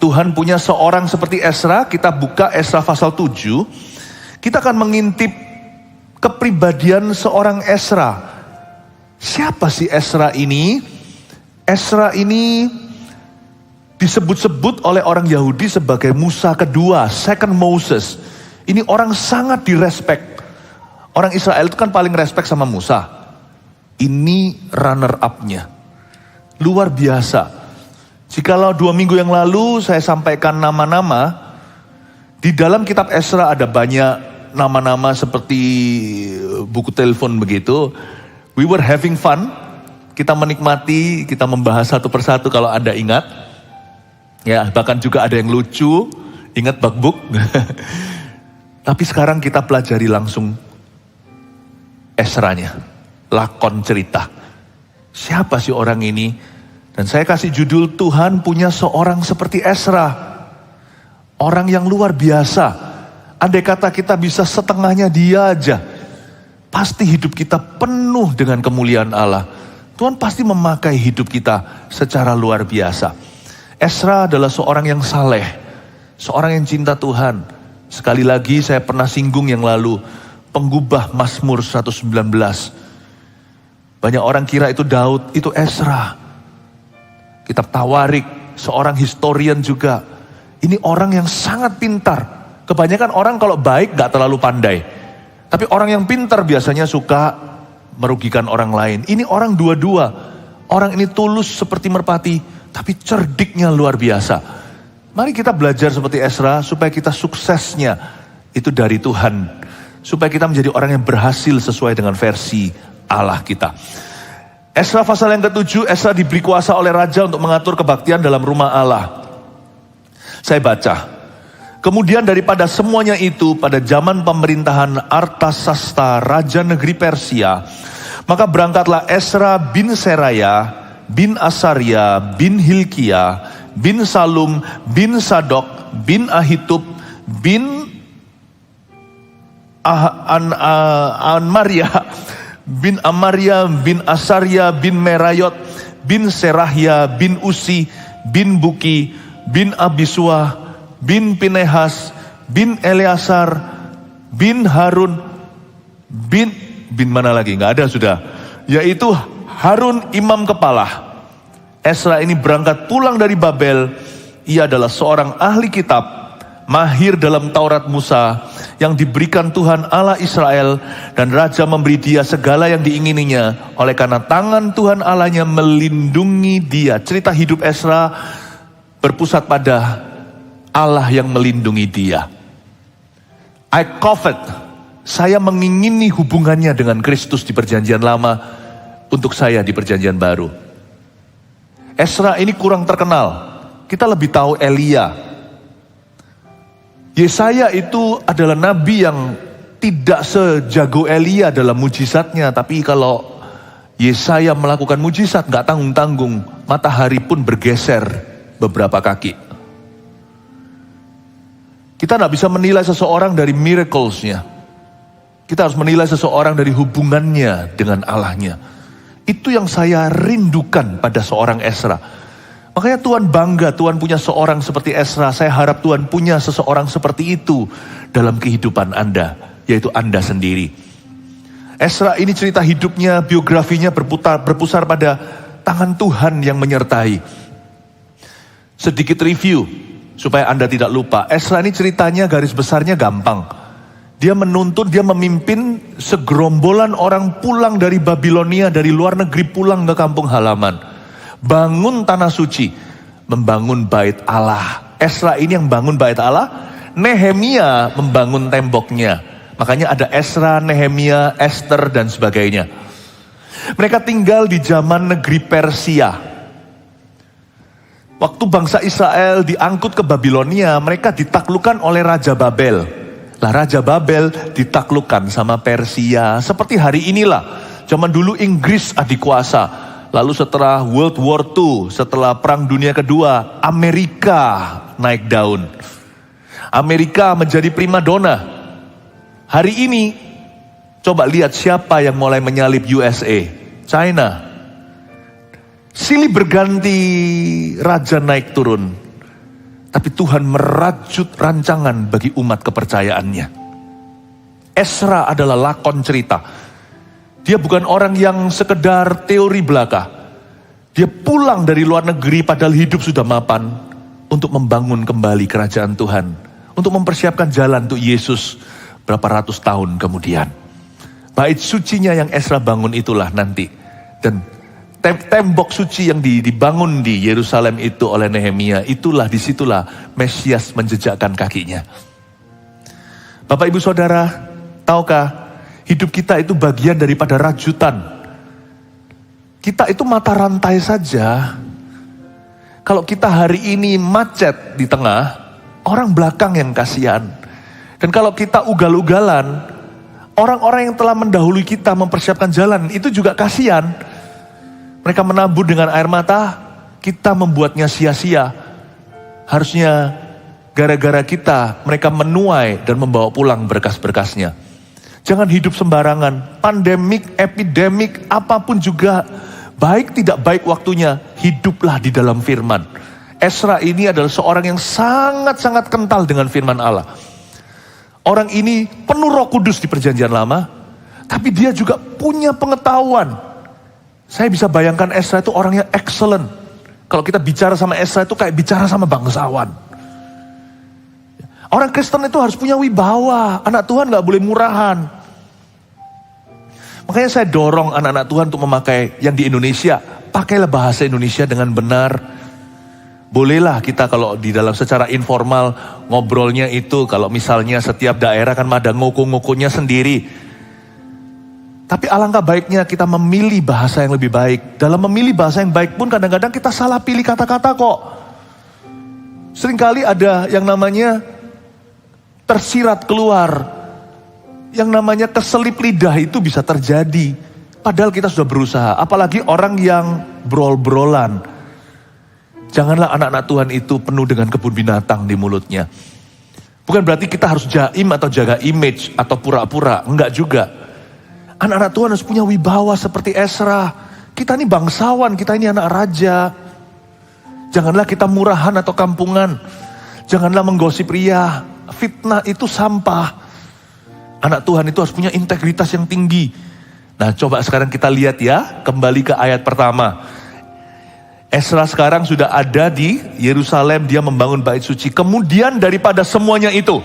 Tuhan punya seorang seperti Ezra. Kita buka Ezra pasal 7. Kita akan mengintip kepribadian seorang Ezra. Siapa sih Ezra ini? Ezra ini disebut-sebut oleh orang Yahudi sebagai Musa kedua, second Moses. Ini orang sangat direspek. Orang Israel itu kan paling respek sama Musa. Ini runner up-nya. Luar biasa. Jikalau 2 minggu yang lalu saya sampaikan nama-nama, di dalam kitab Ezra ada banyak nama-nama seperti buku telepon begitu. We were having fun, kita menikmati, kita membahas satu persatu kalau Anda ingat. Ya, bahkan juga ada yang lucu, ingat bug-bug. Tapi sekarang kita pelajari langsung Ezranya, lakon cerita. Siapa sih orang ini? Dan saya kasih judul, Tuhan punya seorang seperti Ezra. Orang yang luar biasa. Andai kata kita bisa setengahnya dia aja, pasti hidup kita penuh dengan kemuliaan Allah. Tuhan pasti memakai hidup kita secara luar biasa. Ezra adalah seorang yang saleh, seorang yang cinta Tuhan. Sekali lagi saya pernah singgung yang lalu, penggubah Mazmur 119. Banyak orang kira itu Daud, itu Ezra. Kitab Tawarik, seorang historian juga. Ini orang yang sangat pintar. Kebanyakan orang kalau baik gak terlalu pandai. Tapi orang yang pintar biasanya suka merugikan orang lain. Ini orang dua-dua. Orang ini tulus seperti merpati, tapi cerdiknya luar biasa. Mari kita belajar seperti Ezra supaya kita suksesnya itu dari Tuhan. Supaya kita menjadi orang yang berhasil sesuai dengan versi Allah kita. Ezra pasal yang ke-7, Ezra diberi kuasa oleh raja untuk mengatur kebaktian dalam rumah Allah. Saya baca. Kemudian daripada semuanya itu, pada zaman pemerintahan Artasasta, raja negeri Persia, maka berangkatlah Ezra bin Seraya, bin Asaria, bin Hilkia, bin Salum, bin Sadok, bin Ahitub, bin Anmaria, bin Amaria, bin Asaria, bin Merayot, bin Serahya, bin Usi, bin Buki, bin Abisua, bin Pinehas, bin Eleazar, bin Harun, bin mana lagi? Nggak ada sudah. Yaitu Harun imam kepala. Ezra ini berangkat pulang dari Babel. Ia adalah seorang ahli kitab, mahir dalam Taurat Musa yang diberikan Tuhan Allah Israel, dan raja memberi dia segala yang diingininya oleh karena tangan Tuhan Allahnya melindungi dia. Cerita hidup Ezra berpusat pada Allah yang melindungi dia. I covet, saya mengingini hubungannya dengan Kristus di perjanjian lama untuk saya di perjanjian baru. Ezra ini kurang terkenal. Kita lebih tahu Elia. Yesaya itu adalah nabi yang tidak sejago Elia dalam mujizatnya. Tapi kalau Yesaya melakukan mujizat gak tanggung-tanggung, matahari pun bergeser beberapa kaki. Kita gak bisa menilai seseorang dari miracles-nya. Kita harus menilai seseorang dari hubungannya dengan Allahnya. Itu yang saya rindukan pada seorang Ezra. Makanya Tuhan bangga, Tuhan punya seorang seperti Ezra. Saya harap Tuhan punya seseorang seperti itu dalam kehidupan Anda, yaitu Anda sendiri. Ezra ini cerita hidupnya, biografinya berpusar pada tangan Tuhan yang menyertai. Sedikit review supaya Anda tidak lupa. Ezra ini ceritanya garis besarnya gampang. Dia menuntun, dia memimpin segerombolan orang pulang dari Babilonia, dari luar negeri pulang ke kampung halaman. Bangun tanah suci, membangun bait Allah. Ezra ini yang bangun bait Allah. Nehemia membangun temboknya. Makanya ada Ezra, Nehemia, Esther dan sebagainya. Mereka tinggal di zaman negeri Persia. Waktu bangsa Israel diangkut ke Babilonia, mereka ditaklukkan oleh Raja Babel. Lah Raja Babel ditaklukkan sama Persia. Seperti hari inilah, zaman dulu Inggris adikuasa. Lalu setelah World War II, setelah Perang Dunia Kedua, Amerika naik daun. Amerika menjadi primadona. Hari ini, coba lihat siapa yang mulai menyalip USA. China. Silih berganti raja naik turun. Tapi Tuhan merajut rancangan bagi umat kepercayaannya. Ezra adalah lakon cerita. Dia bukan orang yang sekedar teori belaka. Dia pulang dari luar negeri padahal hidup sudah mapan untuk membangun kembali kerajaan Tuhan. Untuk mempersiapkan jalan untuk Yesus berapa ratus tahun kemudian. Bait sucinya yang Ezra bangun itulah nanti. Dan tembok suci yang dibangun di Yerusalem itu oleh Nehemia, disitulah Mesias menjejakkan kakinya. Bapak Ibu Saudara, tahukah hidup kita itu bagian daripada rajutan. Kita itu mata rantai saja. Kalau kita hari ini macet di tengah, orang belakang yang kasihan. Dan kalau kita ugal-ugalan, orang-orang yang telah mendahului kita mempersiapkan jalan, itu juga kasihan. Mereka menabur dengan air mata, kita membuatnya sia-sia. Harusnya gara-gara kita, mereka menuai dan membawa pulang berkas-berkasnya. Jangan hidup sembarangan, pandemik, epidemik, apapun juga, baik tidak baik waktunya, hiduplah di dalam firman. Ezra ini adalah seorang yang sangat-sangat kental dengan firman Allah. Orang ini penuh Roh Kudus di Perjanjian Lama, tapi dia juga punya pengetahuan. Saya bisa bayangkan Ezra itu orang yang excellent. Kalau kita bicara sama Ezra itu kayak bicara sama bangsawan. Orang Kristen itu harus punya wibawa. Anak Tuhan gak boleh murahan. Makanya saya dorong anak-anak Tuhan untuk memakai yang di Indonesia. Pakailah bahasa Indonesia dengan benar. Bolehlah kita kalau di dalam secara informal ngobrolnya itu. Kalau misalnya setiap daerah kan ada ngoko-ngokonya sendiri. Tapi alangkah baiknya kita memilih bahasa yang lebih baik. Dalam memilih bahasa yang baik pun kadang-kadang kita salah pilih kata-kata kok. Seringkali ada yang namanya tersirat keluar. Yang namanya keselip lidah itu bisa terjadi. Padahal kita sudah berusaha. Apalagi orang yang brol-brolan. Janganlah anak-anak Tuhan itu penuh dengan kebun binatang di mulutnya. Bukan berarti kita harus jaim atau jaga image atau pura-pura. Enggak juga. Anak-anak Tuhan harus punya wibawa seperti Ezra. Kita ini bangsawan, kita ini anak raja. Janganlah kita murahan atau kampungan. Janganlah menggosip ria. Fitnah itu sampah. Anak Tuhan itu harus punya integritas yang tinggi. Nah, coba sekarang kita lihat ya, kembali ke ayat pertama. Ezra sekarang sudah ada di Yerusalem, dia membangun bait suci. Kemudian daripada semuanya itu,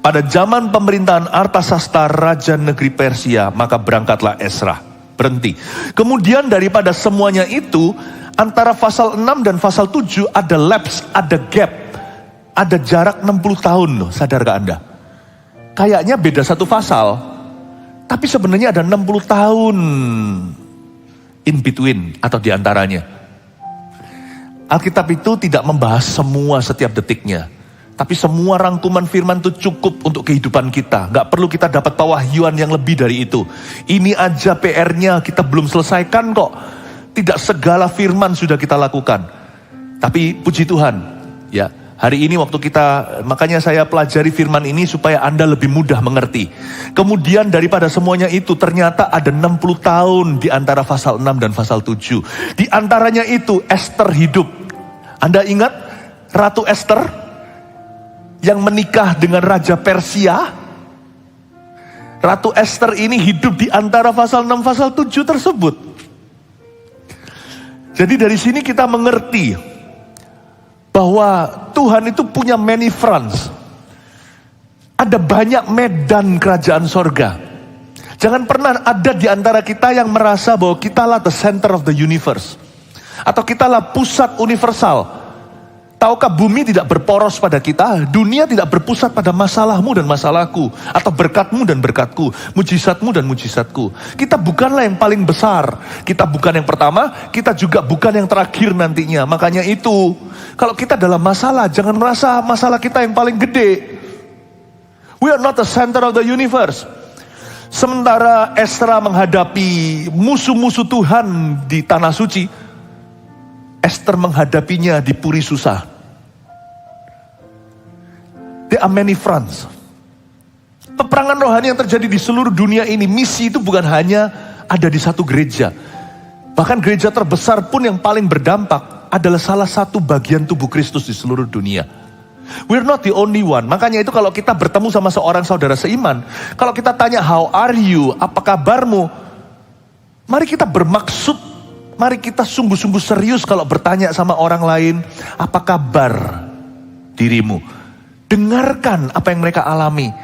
pada zaman pemerintahan Artasasta, Raja Negeri Persia, maka berangkatlah Ezra. Berhenti. Kemudian daripada semuanya itu, antara pasal 6 dan pasal 7 ada lapse, ada gap. Ada jarak 60 tahun loh, sadar gak Anda? Kayaknya beda satu pasal, tapi sebenarnya ada 60 tahun in between atau diantaranya. Alkitab itu tidak membahas semua setiap detiknya. Tapi semua rangkuman firman itu cukup untuk kehidupan kita. Gak perlu kita dapat pewahyuan yang lebih dari itu. Ini aja PR-nya kita belum selesaikan kok. Tidak segala firman sudah kita lakukan. Tapi puji Tuhan, ya hari ini waktu kita, makanya saya pelajari firman ini supaya Anda lebih mudah mengerti. Kemudian daripada semuanya itu ternyata ada 60 tahun di antara pasal 6 dan pasal 7. Di antaranya itu Esther hidup. Anda ingat Ratu Esther? Yang menikah dengan Raja Persia. Ratu Esther ini hidup di antara pasal 6, pasal 7 tersebut. Jadi dari sini kita mengerti bahwa Tuhan itu punya many fronts. Ada banyak medan kerajaan sorga. Jangan pernah ada di antara kita yang merasa bahwa kitalah the center of the universe. Atau kitalah pusat universal. Tahukah bumi tidak berporos pada kita? Dunia tidak berpusat pada masalahmu dan masalahku. Atau berkatmu dan berkatku. Mujizatmu dan mujizatku. Kita bukanlah yang paling besar. Kita bukan yang pertama. Kita juga bukan yang terakhir nantinya. Makanya itu, kalau kita dalam masalah, jangan merasa masalah kita yang paling gede. We are not the center of the universe. Sementara Ezra menghadapi musuh-musuh Tuhan di tanah suci, Esther menghadapinya di Puri Susah. There are many fronts. Peperangan rohani yang terjadi di seluruh dunia ini, misi itu bukan hanya ada di satu gereja. Bahkan gereja terbesar pun yang paling berdampak adalah salah satu bagian tubuh Kristus di seluruh dunia. We're not the only one. Makanya itu kalau kita bertemu sama seorang saudara seiman, kalau kita tanya how are you, apa kabarmu, mari kita bermaksud, mari kita sungguh-sungguh serius kalau bertanya sama orang lain, apa kabar dirimu. Dengarkan apa yang mereka alami.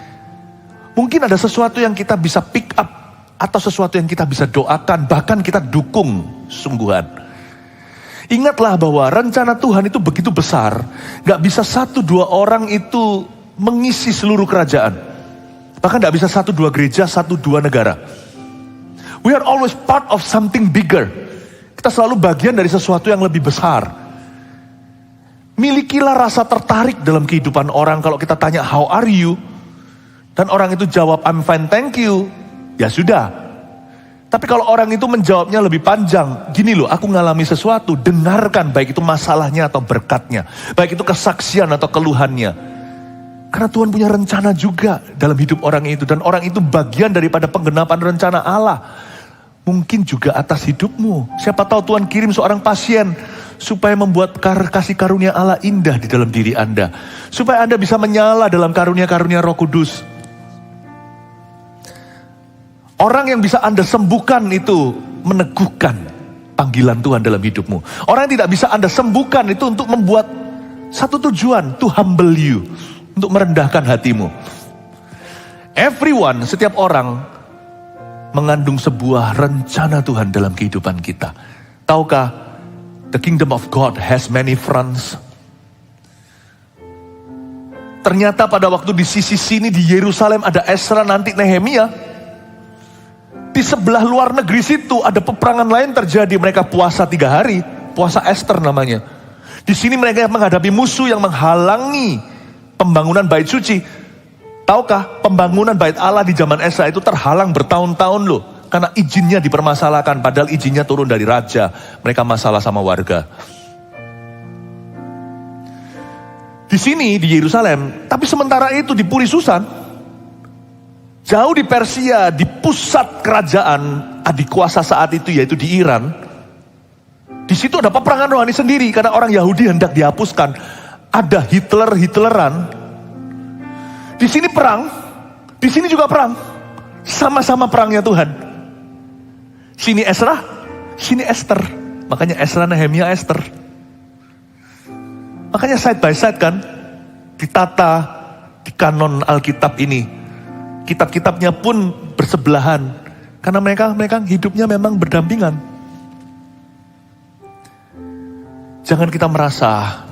Mungkin ada sesuatu yang kita bisa pick up, atau sesuatu yang kita bisa doakan, bahkan kita dukung sungguhan. Ingatlah bahwa rencana Tuhan itu begitu besar, gak bisa 1-2 orang itu mengisi seluruh kerajaan. Bahkan gak bisa 1-2 gereja, 1-2 negara. We are always part of something bigger. Kita selalu bagian dari sesuatu yang lebih besar. Milikilah rasa tertarik dalam kehidupan orang. Kalau kita tanya how are you, dan orang itu jawab I'm fine thank you, ya sudah. Tapi kalau orang itu menjawabnya lebih panjang, gini loh, aku ngalami sesuatu, dengarkan baik itu masalahnya atau berkatnya, baik itu kesaksian atau keluhannya. Karena Tuhan punya rencana juga dalam hidup orang itu, dan orang itu bagian daripada penggenapan rencana Allah. Mungkin juga atas hidupmu. Siapa tahu Tuhan kirim seorang pasien supaya membuat kasih karunia Allah indah di dalam diri Anda, supaya Anda bisa menyala dalam karunia-karunia Roh Kudus. Orang yang bisa Anda sembuhkan itu meneguhkan panggilan Tuhan dalam hidupmu. Orang yang tidak bisa Anda sembuhkan itu untuk membuat satu tujuan, to humble you, untuk merendahkan hatimu. Everyone, setiap orang mengandung sebuah rencana Tuhan dalam kehidupan kita. Tahukah, the kingdom of God has many fronts. Ternyata pada waktu di sisi sini di Yerusalem ada Ezra, nanti Nehemia. Di sebelah luar negeri situ ada peperangan lain terjadi. Mereka puasa 3 hari. Puasa Esther namanya. Di sini mereka menghadapi musuh yang menghalangi pembangunan bait suci. Tahukah, pembangunan bait Allah di zaman Ezra itu terhalang bertahun-tahun loh. Karena izinnya dipermasalahkan. Padahal izinnya turun dari raja. Mereka masalah sama warga. Di sini di Yerusalem. Tapi sementara itu di Puri Susan, jauh di Persia, di pusat kerajaan adik kuasa saat itu, yaitu di Iran. Di situ ada peperangan rohani sendiri karena orang Yahudi hendak dihapuskan. Ada Hitleran. Di sini perang, di sini juga perang. Sama-sama perangnya Tuhan. Sini Ezra, sini Esther. Makanya Ezra, Nehemia, Esther. Makanya side by side kan, ditata di kanon Alkitab ini. Kitab-kitabnya pun bersebelahan. Karena mereka hidupnya memang berdampingan. Jangan kita merasa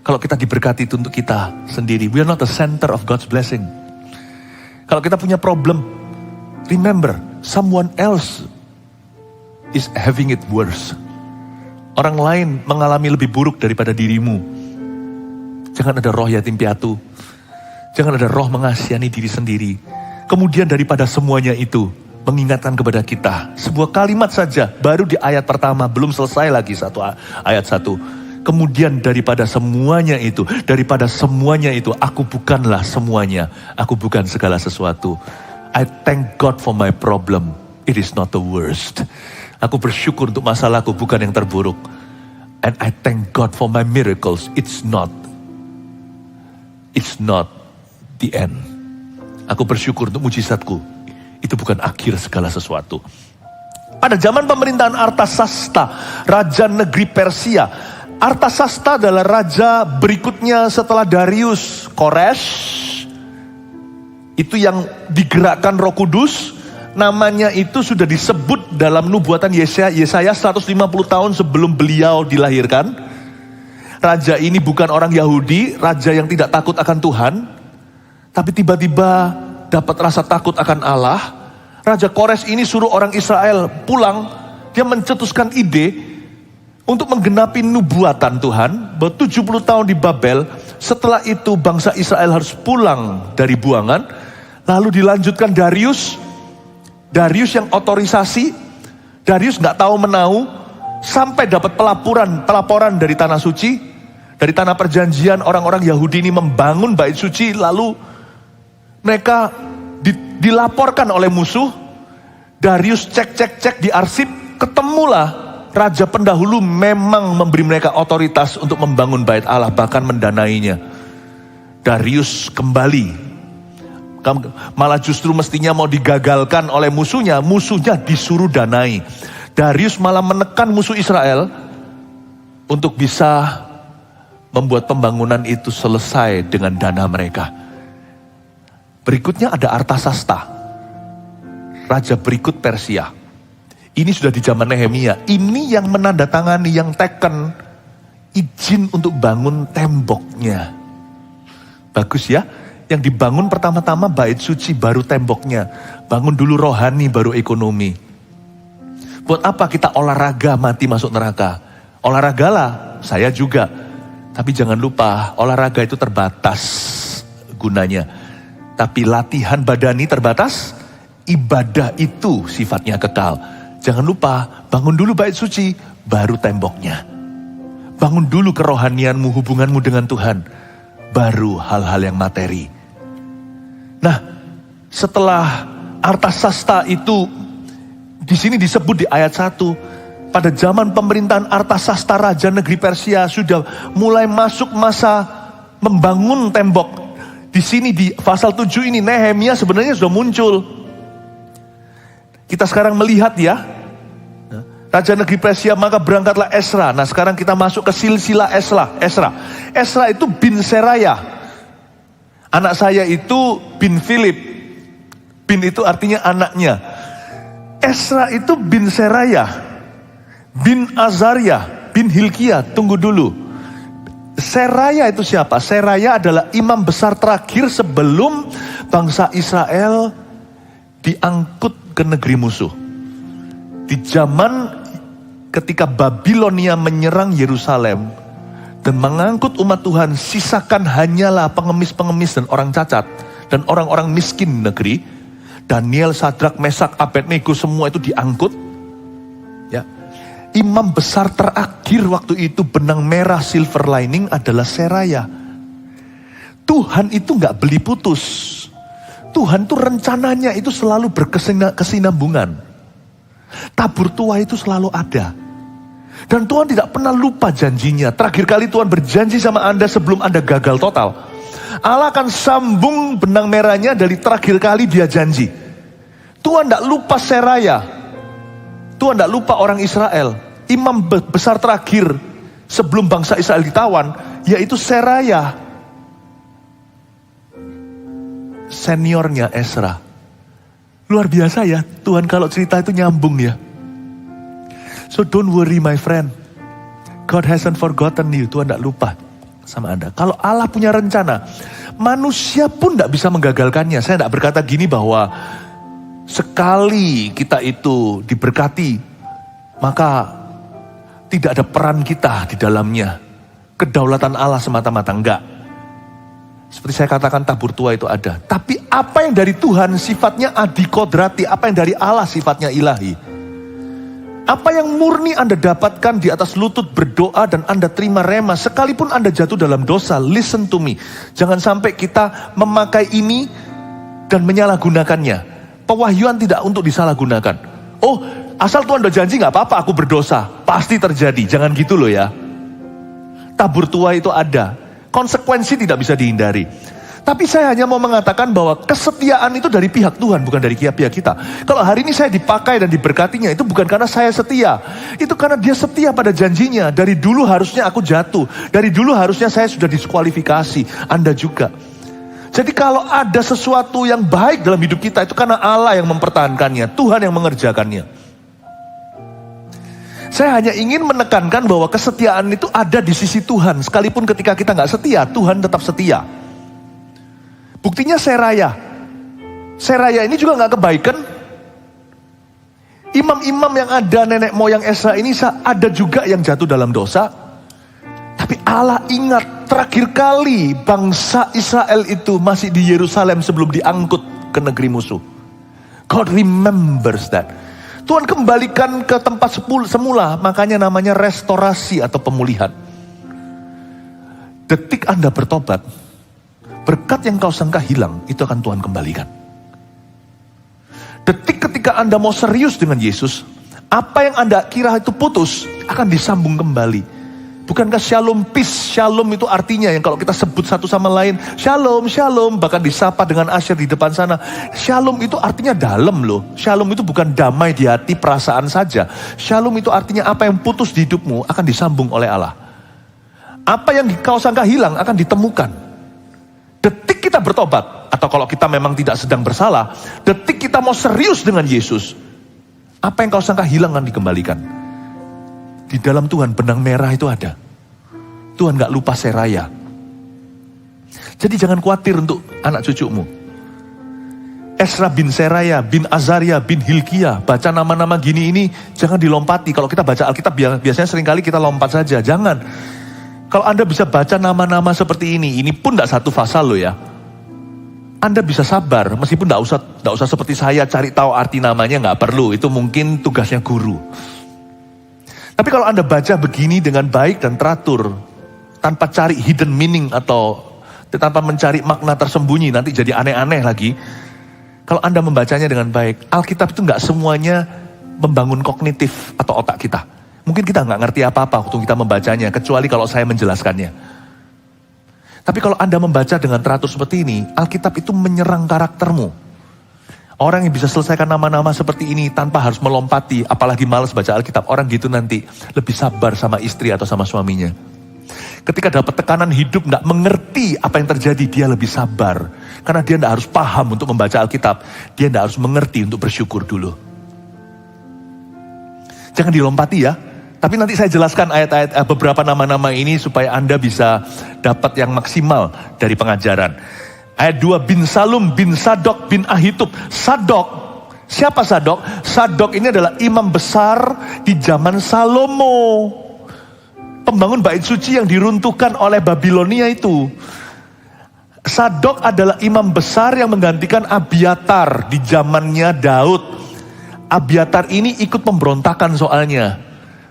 kalau kita diberkati itu untuk kita sendiri. We are not the center of God's blessing. Kalau kita punya problem, remember, someone else is having it worse. Orang lain mengalami lebih buruk daripada dirimu. Jangan ada roh yatim piatu. Jangan ada roh mengasihani diri sendiri. Kemudian daripada semuanya itu, mengingatkan kepada kita, sebuah kalimat saja, baru di ayat pertama, belum selesai lagi ayat 1. Kemudian daripada semuanya itu, aku bukanlah semuanya, aku bukan segala sesuatu. I thank God for my problem, it is not the worst. Aku bersyukur untuk masalahku, bukan yang terburuk. And I thank God for my miracles, it's not the end. Aku bersyukur untuk mujizatku. Itu bukan akhir segala sesuatu. Pada zaman pemerintahan Artasasta, Raja negeri Persia. Artasasta adalah raja berikutnya setelah Darius, Kores. Itu yang digerakkan Roh Kudus. Namanya itu sudah disebut dalam nubuatan Yesaya 150 tahun sebelum beliau dilahirkan. Raja ini bukan orang Yahudi, raja yang tidak takut akan Tuhan. Tapi tiba-tiba dapat rasa takut akan Allah. Raja Kores ini suruh orang Israel pulang. Dia mencetuskan ide untuk menggenapi nubuatan Tuhan. Bahwa 70 tahun di Babel. Setelah itu bangsa Israel harus pulang dari buangan. Lalu dilanjutkan Darius. Darius yang otorisasi. Darius gak tahu menau. Sampai dapat pelaporan dari tanah suci. Dari tanah perjanjian, orang-orang Yahudi ini membangun bait suci. Lalu mereka dilaporkan oleh musuh. Darius cek di arsip, ketemulah raja pendahulu memang memberi mereka otoritas untuk membangun bait Allah, bahkan mendanainya. Darius kembali, malah justru mestinya mau digagalkan oleh musuhnya disuruh danai. Darius malah menekan musuh Israel untuk bisa membuat pembangunan itu selesai dengan dana mereka. Berikutnya ada Artasasta, raja berikut Persia. Ini sudah di zaman Nehemia. Ini yang menandatangani, yang teken izin untuk bangun temboknya. Bagus ya, yang dibangun pertama-tama bait suci, baru temboknya. Bangun dulu rohani, baru ekonomi. Buat apa kita olahraga mati masuk neraka? Olahragalah, saya juga. Tapi jangan lupa, olahraga itu terbatas gunanya. Tapi latihan badani terbatas, ibadah itu sifatnya kekal. Jangan lupa, bangun dulu bait suci, baru temboknya. Bangun dulu kerohanianmu, hubunganmu dengan Tuhan, baru hal-hal yang materi. Nah, setelah Artasasta itu, di sini disebut di ayat 1, pada zaman pemerintahan Artasasta Raja Negeri Persia sudah mulai masuk masa membangun tembok. Di sini di pasal 7 ini Nehemia sebenarnya sudah muncul. Kita sekarang melihat ya, Raja Negeri Persia, maka berangkatlah Esra. Nah sekarang kita masuk ke silsilah Esra. Esra itu bin Seraya. Anak saya itu bin Philip. Bin itu artinya anaknya. Esra itu bin Seraya, bin Azaria, bin Hilkia. Tunggu dulu. Seraya itu siapa? Seraya adalah imam besar terakhir sebelum bangsa Israel diangkut ke negeri musuh. Di zaman ketika Babilonia menyerang Yerusalem dan mengangkut umat Tuhan, sisakan hanyalah pengemis-pengemis dan orang cacat dan orang-orang miskin negeri. Daniel, Sadrak, Mesak, Abednego semua itu diangkut. Ya. Imam besar terakhir waktu itu, benang merah silver lining, adalah Seraya. Tuhan itu gak beli putus. Tuhan tuh rencananya itu selalu berkesinambungan. Tabur tua itu selalu ada. Dan Tuhan tidak pernah lupa janjinya. Terakhir kali Tuhan berjanji sama Anda sebelum Anda gagal total. Allah akan sambung benang merahnya dari terakhir kali dia janji. Tuhan tidak lupa Seraya. Tuhan tidak lupa orang Israel. Imam besar terakhir sebelum bangsa Israel ditawan, yaitu Seraya. Seniornya Esra. Luar biasa ya, Tuhan kalau cerita itu nyambung ya. So don't worry my friend. God hasn't forgotten you. Tuhan tidak lupa sama Anda. Kalau Allah punya rencana, manusia pun tidak bisa menggagalkannya. Saya tidak berkata gini bahwa sekali kita itu diberkati, maka tidak ada peran kita di dalamnya. Kedaulatan Allah semata-mata, enggak. Seperti saya katakan, tabur tua itu ada. Tapi apa yang dari Tuhan sifatnya adikodrati, apa yang dari Allah sifatnya ilahi. Apa yang murni Anda dapatkan di atas lutut berdoa dan Anda terima rema, sekalipun Anda jatuh dalam dosa, listen to me. Jangan sampai kita memakai ini dan menyalahgunakannya. Pewahyuan tidak untuk disalahgunakan. Oh, asal Tuhan udah janji gak apa-apa aku berdosa. Pasti terjadi, jangan gitu loh ya. Tabur tua itu ada. Konsekuensi tidak bisa dihindari. Tapi saya hanya mau mengatakan bahwa kesetiaan itu dari pihak Tuhan, bukan dari pihak kita. Kalau hari ini saya dipakai dan diberkatinya, itu bukan karena saya setia. Itu karena dia setia pada janjinya. Dari dulu harusnya aku jatuh. Dari dulu harusnya saya sudah diskualifikasi. Anda juga. Jadi kalau ada sesuatu yang baik dalam hidup kita, itu karena Allah yang mempertahankannya. Tuhan yang mengerjakannya. Saya hanya ingin menekankan bahwa kesetiaan itu ada di sisi Tuhan. Sekalipun ketika kita gak setia, Tuhan tetap setia. Buktinya Seraya. Seraya ini juga gak kebaikan. Imam-imam yang ada, nenek moyang Esra ini ada juga yang jatuh dalam dosa. Tapi Allah ingat terakhir kali bangsa Israel itu masih di Yerusalem sebelum diangkut ke negeri musuh. God remembers that. Tuhan kembalikan ke tempat semula, makanya namanya restorasi atau pemulihan. Detik Anda bertobat, berkat yang kau sangka hilang, itu akan Tuhan kembalikan. Detik ketika Anda mau serius dengan Yesus, apa yang Anda kira itu putus, akan disambung kembali. Bukankah shalom, peace, shalom itu artinya yang kalau kita sebut satu sama lain, shalom, shalom, bahkan disapa dengan asyir di depan sana. Shalom itu artinya dalam loh. Shalom itu bukan damai di hati perasaan saja. Shalom itu artinya apa yang putus di hidupmu akan disambung oleh Allah. Apa yang kau sangka hilang akan ditemukan. Detik kita bertobat, atau kalau kita memang tidak sedang bersalah, detik kita mau serius dengan Yesus, apa yang kau sangka hilang akan dikembalikan. Di dalam Tuhan benang merah itu ada. Tuhan gak lupa Seraya. Jadi jangan khawatir untuk anak cucumu. Esra bin Seraya, bin Azaria, bin Hilkiah. Baca nama-nama gini ini jangan dilompati. Kalau kita baca Alkitab biasanya seringkali kita lompat saja. Jangan. Kalau Anda bisa baca nama-nama seperti ini pun gak satu pasal loh ya. Anda bisa sabar, meskipun gak usah seperti saya cari tahu arti namanya, gak perlu. Itu mungkin tugasnya guru. Tapi kalau Anda baca begini dengan baik dan teratur, tanpa cari hidden meaning atau tanpa mencari makna tersembunyi, nanti jadi aneh-aneh lagi. Kalau Anda membacanya dengan baik, Alkitab itu nggak semuanya membangun kognitif atau otak kita. Mungkin kita nggak ngerti apa-apa waktu kita membacanya, kecuali kalau saya menjelaskannya. Tapi kalau Anda membaca dengan teratur seperti ini, Alkitab itu menyerang karaktermu. Orang yang bisa selesaikan nama-nama seperti ini tanpa harus melompati, apalagi malas baca Alkitab, orang gitu nanti lebih sabar sama istri atau sama suaminya. Ketika dapat tekanan hidup gak mengerti apa yang terjadi, dia lebih sabar. Karena dia gak harus paham untuk membaca Alkitab, dia gak harus mengerti untuk bersyukur dulu. Jangan dilompati ya. Tapi nanti saya jelaskan ayat-ayat beberapa nama-nama ini supaya Anda bisa dapat yang maksimal dari pengajaran. Ayat 2, bin Salum, bin Sadok, bin Ahitub. Sadok, siapa Sadok? Sadok ini adalah imam besar di zaman Salomo. Pembangun bait suci yang diruntuhkan oleh Babilonia itu. Sadok adalah imam besar yang menggantikan Abiatar di zamannya Daud. Abiatar ini ikut pemberontakan soalnya.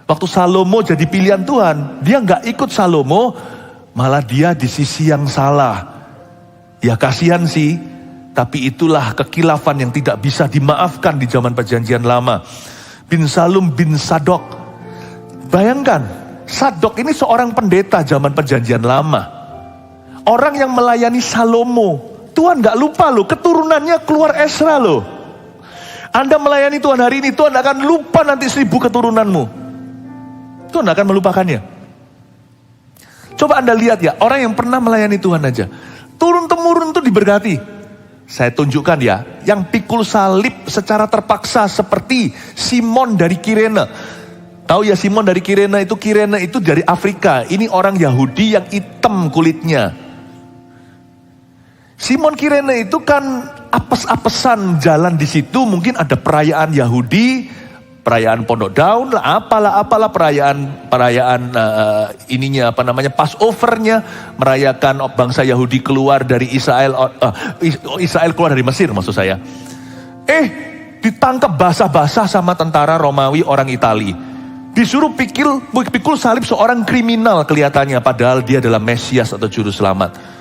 Waktu Salomo jadi pilihan Tuhan, dia gak ikut Salomo, malah dia di sisi yang salah. Ya kasihan sih, tapi itulah kekilafan yang tidak bisa dimaafkan di zaman perjanjian lama. Bin Salum bin Sadok. Bayangkan, Sadok ini seorang pendeta zaman perjanjian lama. Orang yang melayani Salomo. Tuhan gak lupa loh, keturunannya keluar Esra loh. Anda melayani Tuhan hari ini, Tuhan akan lupa nanti 1000 keturunanmu. Tuhan akan melupakannya. Coba Anda lihat ya, orang yang pernah melayani Tuhan aja. Turun-temurun itu diberkati. Saya tunjukkan ya, yang pikul salib secara terpaksa seperti Simon dari Kirene. Tahu ya Simon dari Kirene itu dari Afrika. Ini orang Yahudi yang hitam kulitnya. Simon Kirene itu kan apes-apesan jalan di situ, mungkin ada perayaan Yahudi, perayaan Pondok Daun lah, apalah perayaan Passover-nya, merayakan bangsa Yahudi keluar dari Israel keluar dari Mesir maksud saya. Ditangkap basah-basah sama tentara Romawi orang Itali. Disuruh pikul salib seorang kriminal kelihatannya, padahal dia adalah Mesias atau juru selamat.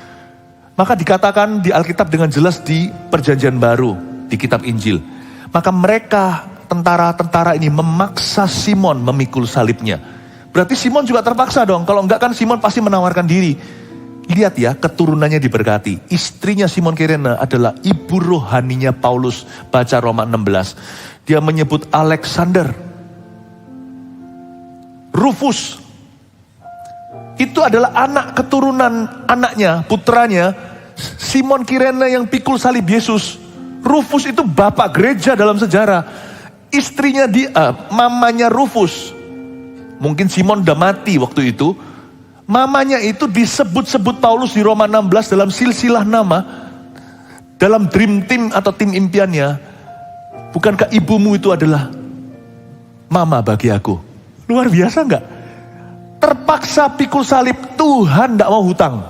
Maka dikatakan di Alkitab dengan jelas di Perjanjian Baru, di kitab Injil. Maka mereka tentara-tentara ini memaksa Simon memikul salibnya. Berarti Simon juga terpaksa dong. Kalau enggak kan Simon pasti menawarkan diri. Lihat ya, keturunannya diberkati. Istrinya Simon Kirene adalah ibu rohaninya Paulus. Baca Roma 16. Dia menyebut Alexander. Rufus. Itu adalah anak keturunan anaknya, putranya. Simon Kirene yang pikul salib Yesus. Rufus itu bapak gereja dalam sejarah. Istrinya mamanya Rufus. Mungkin Simon udah mati waktu itu. Mamanya itu disebut-sebut Paulus di Roma 16 dalam silsilah nama. Dalam dream team atau tim impiannya. Bukankah ibumu itu adalah mama bagi aku? Luar biasa enggak? Terpaksa pikul salib, Tuhan enggak mau hutang.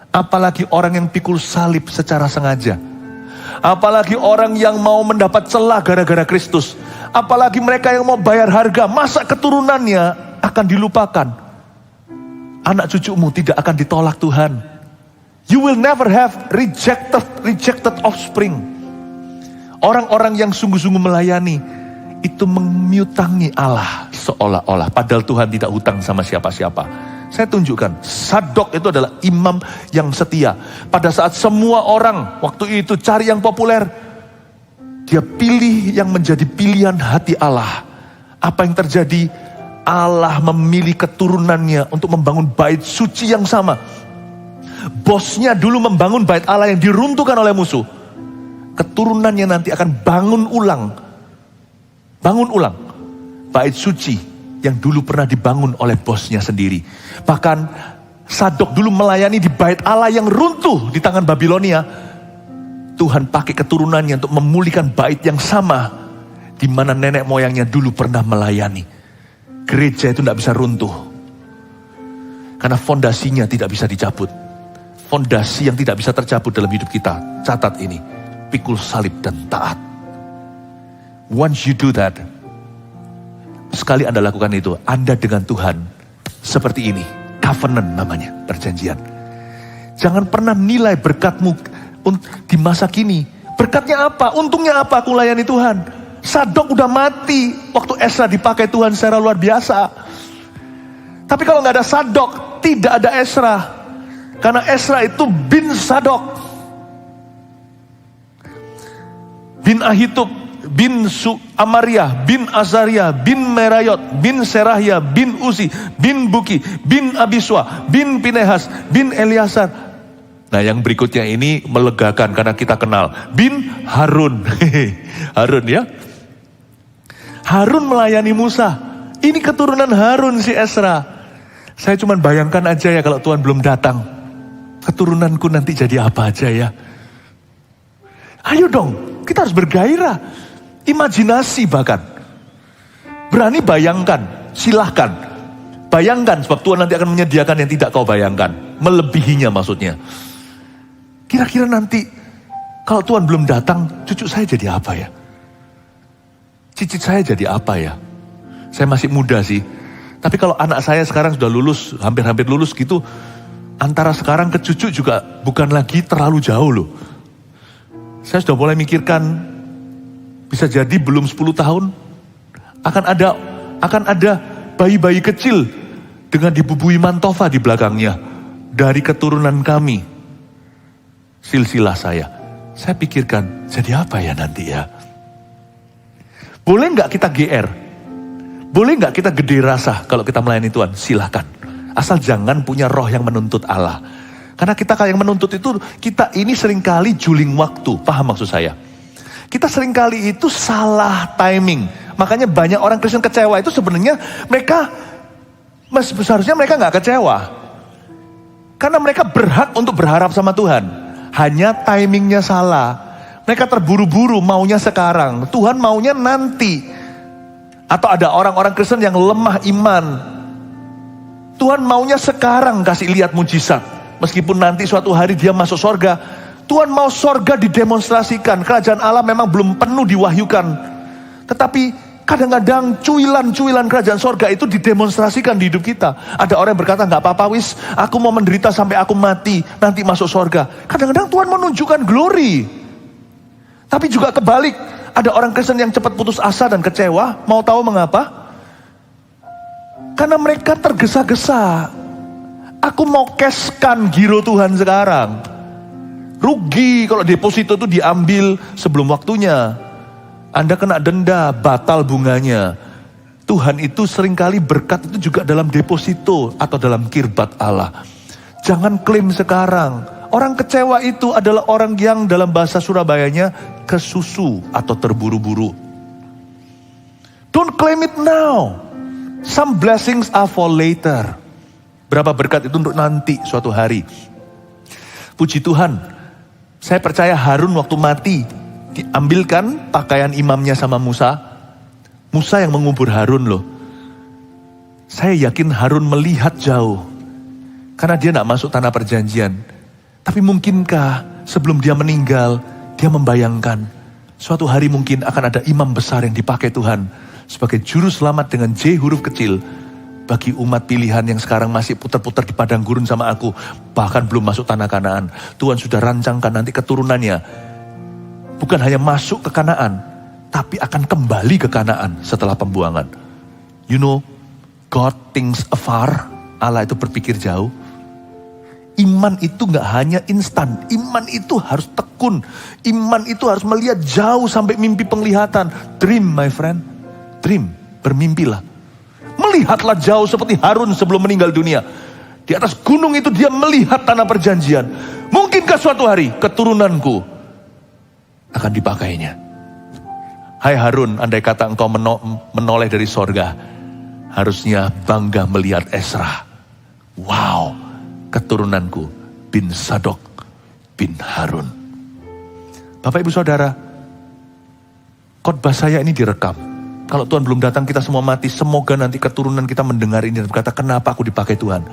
Apalagi orang yang pikul salib secara sengaja. Apalagi orang yang mau mendapat celah gara-gara Kristus. Apalagi mereka yang mau bayar harga, masa keturunannya akan dilupakan. Anak cucumu tidak akan ditolak Tuhan. You will never have rejected offspring. Orang-orang yang sungguh-sungguh melayani, itu memiutangi Allah seolah-olah. Padahal Tuhan tidak hutang sama siapa-siapa. Saya tunjukkan, Sadok itu adalah imam yang setia. Pada saat semua orang waktu itu cari yang populer, dia pilih yang menjadi pilihan hati Allah. Apa yang terjadi? Allah memilih keturunannya untuk membangun bait suci yang sama. Bosnya dulu membangun bait Allah yang diruntuhkan oleh musuh. Keturunannya nanti akan bangun ulang bait suci yang dulu pernah dibangun oleh bosnya sendiri. Bahkan Sadok dulu melayani di bait Allah yang runtuh di tangan Babilonia. Tuhan pakai keturunannya untuk memulihkan bait yang sama di mana nenek moyangnya dulu pernah melayani. Gereja itu tidak bisa runtuh karena fondasinya tidak bisa dicabut. Fondasi yang tidak bisa tercabut dalam hidup kita, catat ini, pikul salib dan taat. Once you do that, sekali Anda lakukan itu, Anda dengan Tuhan seperti ini. Covenant namanya, perjanjian. Jangan pernah nilai berkatmu di masa kini. Berkatnya apa? Untungnya apa aku layani Tuhan? Sadok udah mati waktu Esra dipakai Tuhan secara luar biasa. Tapi kalau nggak ada Sadok, tidak ada Esra. Karena Esra itu bin Sadok, bin Ahitub, bin Amaria, bin Azaria, bin Merayot, bin Serahya, bin Uzi, bin Buki, bin Abiswa, bin Pinehas, bin Eliasar. Nah yang berikutnya ini melegakan karena kita kenal. Bin Harun. Harun ya. Harun melayani Musa. Ini keturunan Harun si Esra. Saya cuma bayangkan aja ya kalau Tuhan belum datang. Keturunanku nanti jadi apa aja ya. Ayo dong, kita harus bergairah. Imajinasi bahkan. Berani bayangkan, silahkan. Bayangkan sebab Tuhan nanti akan menyediakan yang tidak kau bayangkan. Melebihinya maksudnya. Kira-kira nanti kalau Tuhan belum datang, cucu saya jadi apa ya? Cicit saya jadi apa ya? Saya masih muda sih. Tapi kalau anak saya sekarang sudah lulus, hampir-hampir lulus gitu, antara sekarang ke cucu juga bukan lagi terlalu jauh loh. Saya sudah mulai mikirkan, bisa jadi belum 10 tahun, akan ada bayi-bayi kecil dengan dibubui mantova di belakangnya. Dari keturunan kami, silsilah saya. Saya pikirkan, jadi apa ya nanti ya? Boleh nggak kita GR? Boleh nggak kita gede rasa kalau kita melayani Tuhan? Silahkan. Asal jangan punya roh yang menuntut Allah. Karena kita yang menuntut itu, kita ini seringkali juling waktu. Paham maksud saya? Kita seringkali itu salah timing. Makanya banyak orang Kristen kecewa itu sebenarnya seharusnya mereka nggak kecewa. Karena mereka berhak untuk berharap sama Tuhan. Hanya timingnya salah. Mereka terburu-buru maunya sekarang. Tuhan maunya nanti. Atau ada orang-orang Kristen yang lemah iman. Tuhan maunya sekarang kasih lihat mujizat. Meskipun nanti suatu hari dia masuk sorga. Tuhan mau sorga didemonstrasikan. Kerajaan Allah memang belum penuh diwahyukan. Tetapi kadang-kadang cuilan-cuilan kerajaan sorga itu didemonstrasikan di hidup kita. Ada orang yang berkata, gak apa-apa wis, aku mau menderita sampai aku mati. Nanti masuk sorga. Kadang-kadang Tuhan menunjukkan glory. Tapi juga kebalik, ada orang Kristen yang cepat putus asa dan kecewa. Mau tahu mengapa? Karena mereka tergesa-gesa. Aku mau cashkan giro Tuhan sekarang. Rugi kalau deposito itu diambil sebelum waktunya. Anda kena denda, batal bunganya. Tuhan itu seringkali berkat itu juga dalam deposito atau dalam kirbat Allah. Jangan klaim sekarang. Orang kecewa itu adalah orang yang dalam bahasa Surabayanya kesusu atau terburu-buru. Don't claim it now. Some blessings are for later. Berapa berkat itu untuk nanti suatu hari. Puji Tuhan, saya percaya Harun waktu mati diambilkan pakaian imamnya sama Musa. Musa yang mengubur Harun loh. Saya yakin Harun melihat jauh. Karena dia tidak masuk tanah perjanjian. Tapi mungkinkah sebelum dia meninggal, dia membayangkan suatu hari mungkin akan ada imam besar yang dipakai Tuhan sebagai juru selamat dengan J huruf kecil bagi umat pilihan yang sekarang masih putar-putar di padang gurun sama aku, bahkan belum masuk tanah Kanaan. Tuhan sudah rancangkan nanti keturunannya bukan hanya masuk ke Kanaan, tapi akan kembali ke Kanaan setelah pembuangan. You know, God thinks afar. Allah itu berpikir jauh. Iman itu gak hanya instan. Iman itu harus tekun. Iman itu harus melihat jauh sampai mimpi penglihatan. Dream, my friend. Dream, bermimpilah. Melihatlah jauh seperti Harun sebelum meninggal dunia. Di atas gunung itu dia melihat tanah perjanjian. Mungkinkah suatu hari keturunanku akan dipakainya? Hai Harun, andai kata engkau menoleh dari sorga, harusnya bangga melihat Ezra. Wow, keturunanku bin Sadok bin Harun. Bapak Ibu Saudara, khotbah saya ini direkam. Kalau Tuhan belum datang kita semua mati, semoga nanti keturunan kita mendengar ini dan berkata, kenapa aku dipakai Tuhan?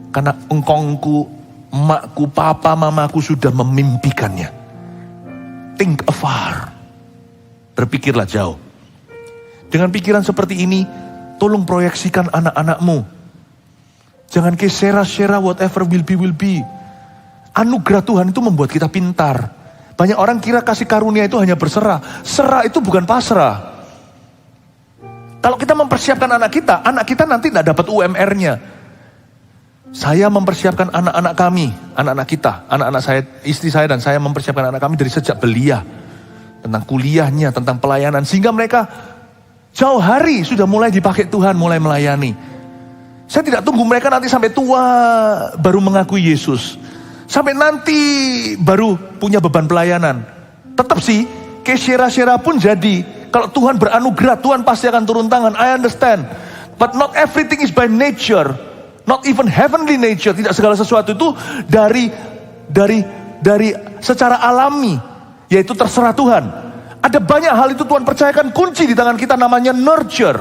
Karena engkongku, emakku, papa, mamaku sudah memimpikannya. Think afar. Berpikirlah jauh. Dengan pikiran seperti ini, tolong proyeksikan anak-anakmu. Jangan kayak sera-sera whatever will be. Anugerah Tuhan itu membuat kita pintar. Banyak orang kira kasih karunia itu hanya berserah. Serah itu bukan pasrah. Kalau kita mempersiapkan anak kita nanti tidak dapat UMR-nya. Saya mempersiapkan anak-anak kami, anak-anak kita, anak-anak saya, istri saya dan saya mempersiapkan anak kami dari sejak belia. Tentang kuliahnya, tentang pelayanan. Sehingga mereka jauh hari sudah mulai dipakai Tuhan, mulai melayani. Saya tidak tunggu mereka nanti sampai tua baru mengakui Yesus. Sampai nanti baru punya beban pelayanan. Tetap sih, kayak syera-syera pun jadi. Kalau Tuhan beranugerah, Tuhan pasti akan turun tangan. I understand. But not everything is by nature. Not even heavenly nature. Tidak segala sesuatu itu dari secara alami. Yaitu terserah Tuhan. Ada banyak hal itu Tuhan percayakan kunci di tangan kita namanya nurture.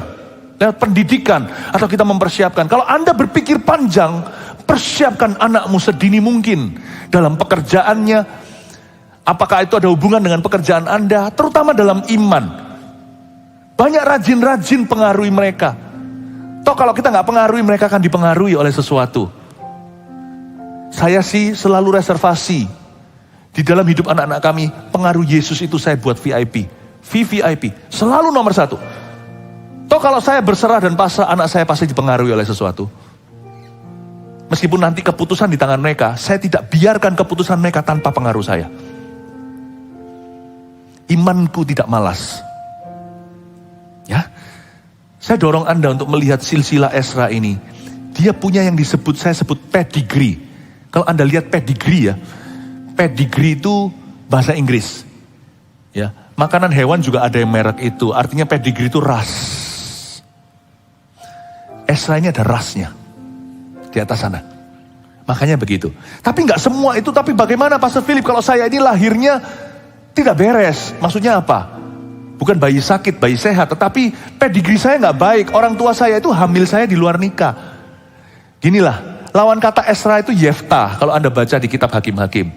Lewat pendidikan. Atau kita mempersiapkan. Kalau Anda berpikir panjang, persiapkan anakmu sedini mungkin. Dalam pekerjaannya. Apakah itu ada hubungan dengan pekerjaan Anda. Terutama dalam iman. Banyak rajin-rajin pengaruhi mereka. Toh kalau kita nggak pengaruhi, mereka akan dipengaruhi oleh sesuatu. Saya sih selalu reservasi. Di dalam hidup anak-anak kami, pengaruh Yesus itu saya buat VIP. VVIP, selalu nomor 1. Toh kalau saya berserah dan pasrah, anak saya pasti dipengaruhi oleh sesuatu. Meskipun nanti keputusan di tangan mereka, saya tidak biarkan keputusan mereka tanpa pengaruh saya. Imanku tidak malas. Ya, saya dorong Anda untuk melihat silsilah Ezra ini. Dia punya yang saya sebut pedigree. Kalau Anda lihat pedigree ya, pedigree itu bahasa Inggris. Ya, makanan hewan juga ada yang merek itu. Artinya pedigree itu ras. Ezra ini ada rasnya di atas sana. Makanya begitu. Tapi nggak semua itu. Tapi bagaimana Pastor Philip kalau saya ini lahirnya tidak beres? Maksudnya apa? Bukan bayi sakit, bayi sehat. Tetapi pedigree saya nggak baik. Orang tua saya itu hamil saya di luar nikah. Ginilah, lawan kata Ezra itu Yeftah. Kalau Anda baca di kitab Hakim-Hakim.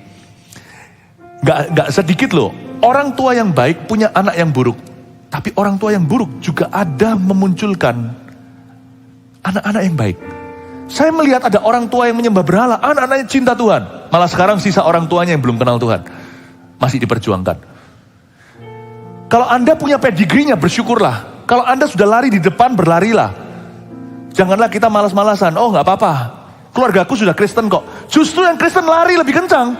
Nggak sedikit loh. Orang tua yang baik punya anak yang buruk. Tapi orang tua yang buruk juga ada memunculkan anak-anak yang baik. Saya melihat ada orang tua yang menyembah berhala. Anak-anaknya cinta Tuhan. Malah sekarang sisa orang tuanya yang belum kenal Tuhan. Masih diperjuangkan. Kalau Anda punya pedigree-nya, bersyukurlah. Kalau Anda sudah lari di depan, berlarilah. Janganlah kita malas-malasan. Oh gak apa-apa, keluargaku sudah Kristen kok. Justru yang Kristen lari lebih kencang.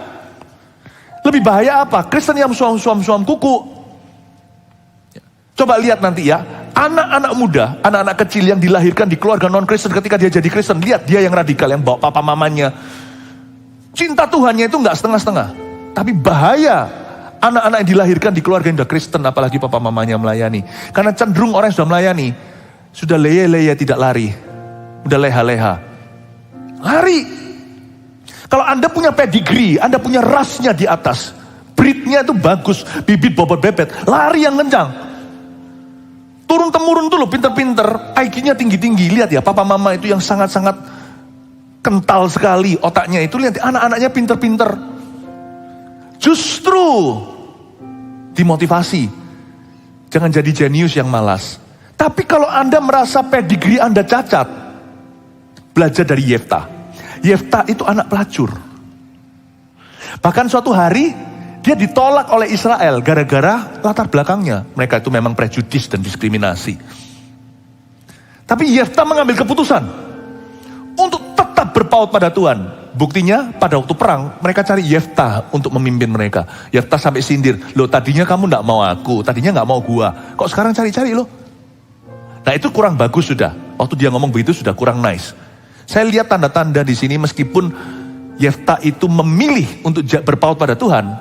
Lebih bahaya apa? Kristen yang suam-suam kuku. Coba lihat nanti ya. Anak-anak muda, anak-anak kecil yang dilahirkan di keluarga non-Kristen ketika dia jadi Kristen. Lihat dia yang radikal, yang bawa papa mamanya. Cinta Tuhannya itu gak setengah-setengah. Tapi bahaya. Anak-anak yang dilahirkan di keluarga yang sudah Kristen, apalagi papa mamanya melayani. Karena cenderung orang yang sudah melayani, sudah leye-leye tidak lari. Udah leha-leha. Lari. Kalau Anda punya pedigree, Anda punya rasnya di atas. Breednya itu bagus, bibit bobot bebet. Lari yang kencang. Turun-temurun tuh loh, pinter-pinter. IQ-nya tinggi-tinggi. Lihat ya, papa mama itu yang sangat-sangat kental sekali otaknya itu. Lihat anak-anaknya pinter-pinter. Justru dimotivasi. Jangan jadi jenius yang malas. Tapi kalau Anda merasa pedigree Anda cacat, belajar dari Yeftah. Yeftah itu anak pelacur. Bahkan suatu hari dia ditolak oleh Israel gara-gara latar belakangnya. Mereka itu memang prejudis dan diskriminasi. Tapi Yefta mengambil keputusan untuk tetap berpaut pada Tuhan. Buktinya pada waktu perang mereka cari Yefta untuk memimpin mereka. Yefta sampai sindir, loh tadinya kamu gak mau aku, tadinya gak mau gua, kok sekarang cari-cari loh. Nah itu kurang bagus sudah. Waktu dia ngomong begitu sudah kurang nice. Saya lihat tanda-tanda di sini meskipun Yefta itu memilih untuk berpaut pada Tuhan,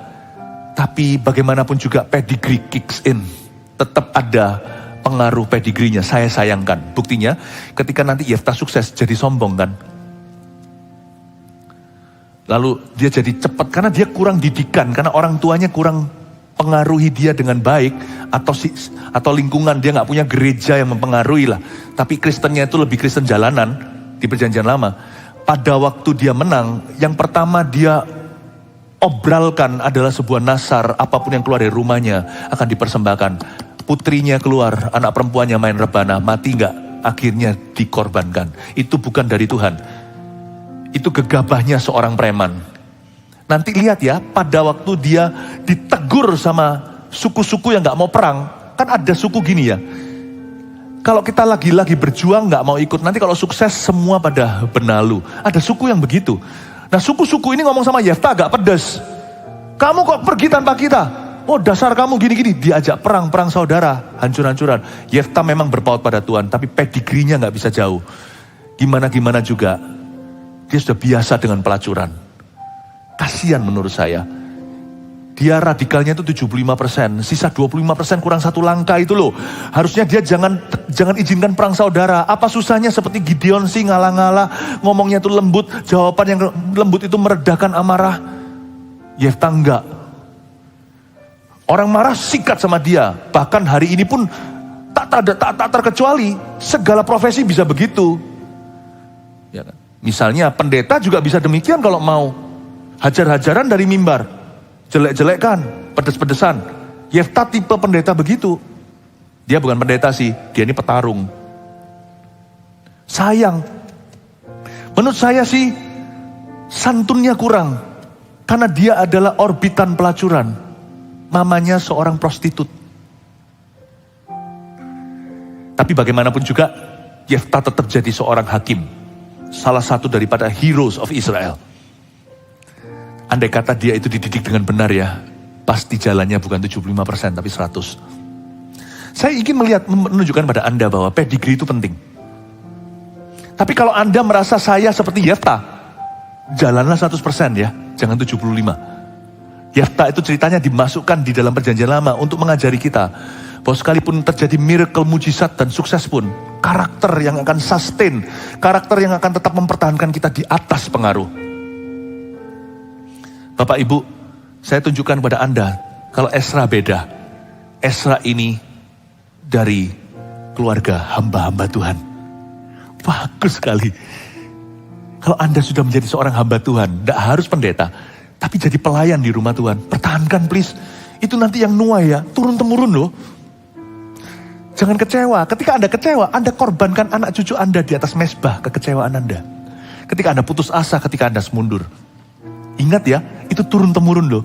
tapi bagaimanapun juga pedigree kicks in. Tetap ada pengaruh pedigrinya, saya sayangkan. Buktinya ketika nanti Yefta sukses jadi sombong kan. Lalu dia jadi cepat karena dia kurang didikan, karena orang tuanya kurang pengaruhi dia dengan baik, atau lingkungan dia nggak punya gereja yang mempengaruhi lah. Tapi Kristennya itu lebih Kristen jalanan di Perjanjian Lama. Pada waktu dia menang, yang pertama dia obralkan adalah sebuah nasar, apapun yang keluar dari rumahnya akan dipersembahkan. Putrinya keluar, anak perempuannya main rebana, mati nggak? Akhirnya dikorbankan. Itu bukan dari Tuhan. Itu gegabahnya seorang preman. Nanti lihat ya, pada waktu dia ditegur sama suku-suku yang nggak mau perang, kan ada suku gini ya. Kalau kita lagi-lagi berjuang nggak mau ikut, nanti kalau sukses semua pada benalu. Ada suku yang begitu. Nah suku-suku ini ngomong sama Yefta agak pedas. Kamu kok pergi tanpa kita? Oh dasar kamu gini-gini, diajak perang saudara, hancur-hancuran. Yefta memang berpaut pada Tuhan, tapi pedigrinya nggak bisa jauh. Gimana juga, dia sudah biasa dengan pelacuran. Kasian menurut saya. Dia radikalnya itu 75%, sisa 25% kurang satu langkah itu loh. Harusnya dia jangan izinkan perang saudara. Apa susahnya seperti Gideon sih ngalah-ngalah, ngomongnya itu lembut, jawaban yang lembut itu meredakan amarah. Yefta enggak. Orang marah sikat sama dia. Bahkan hari ini pun tak terkecuali. Segala profesi bisa begitu. Ya kan? Misalnya pendeta juga bisa demikian kalau mau. Hajar-hajaran dari mimbar. Jelek-jelekan, pedes-pedesan. Yefta tipe pendeta begitu. Dia bukan pendeta sih, dia ini petarung. Sayang. Menurut saya sih santunnya kurang. Karena dia adalah orbitan pelacuran. Mamanya seorang prostitut. Tapi bagaimanapun juga, Yefta tetap jadi seorang hakim. Salah satu daripada heroes of Israel. Andai kata dia itu dididik dengan benar ya, pasti jalannya bukan 75% tapi 100. Saya ingin menunjukkan pada Anda bahwa pedigree itu penting. Tapi kalau Anda merasa saya seperti Yefta, jalanlah 100% ya, jangan 75%. Yefta itu ceritanya dimasukkan di dalam Perjanjian Lama untuk mengajari kita bahwa sekalipun terjadi miracle, mujizat dan sukses pun, karakter yang akan sustain, karakter yang akan tetap mempertahankan kita di atas pengaruh. Bapak Ibu, saya tunjukkan kepada Anda kalau Ezra beda. Ezra ini dari keluarga hamba-hamba Tuhan. Bagus sekali. Kalau Anda sudah menjadi seorang hamba Tuhan, tidak harus pendeta, tapi jadi pelayan di rumah Tuhan. Pertahankan please. Itu nanti yang nuai ya, turun-temurun loh. Jangan kecewa. Ketika Anda kecewa, Anda korbankan anak cucu Anda di atas mezbah kekecewaan Anda. Ketika Anda putus asa, ketika Anda semundur. Ingat ya, itu turun-temurun loh.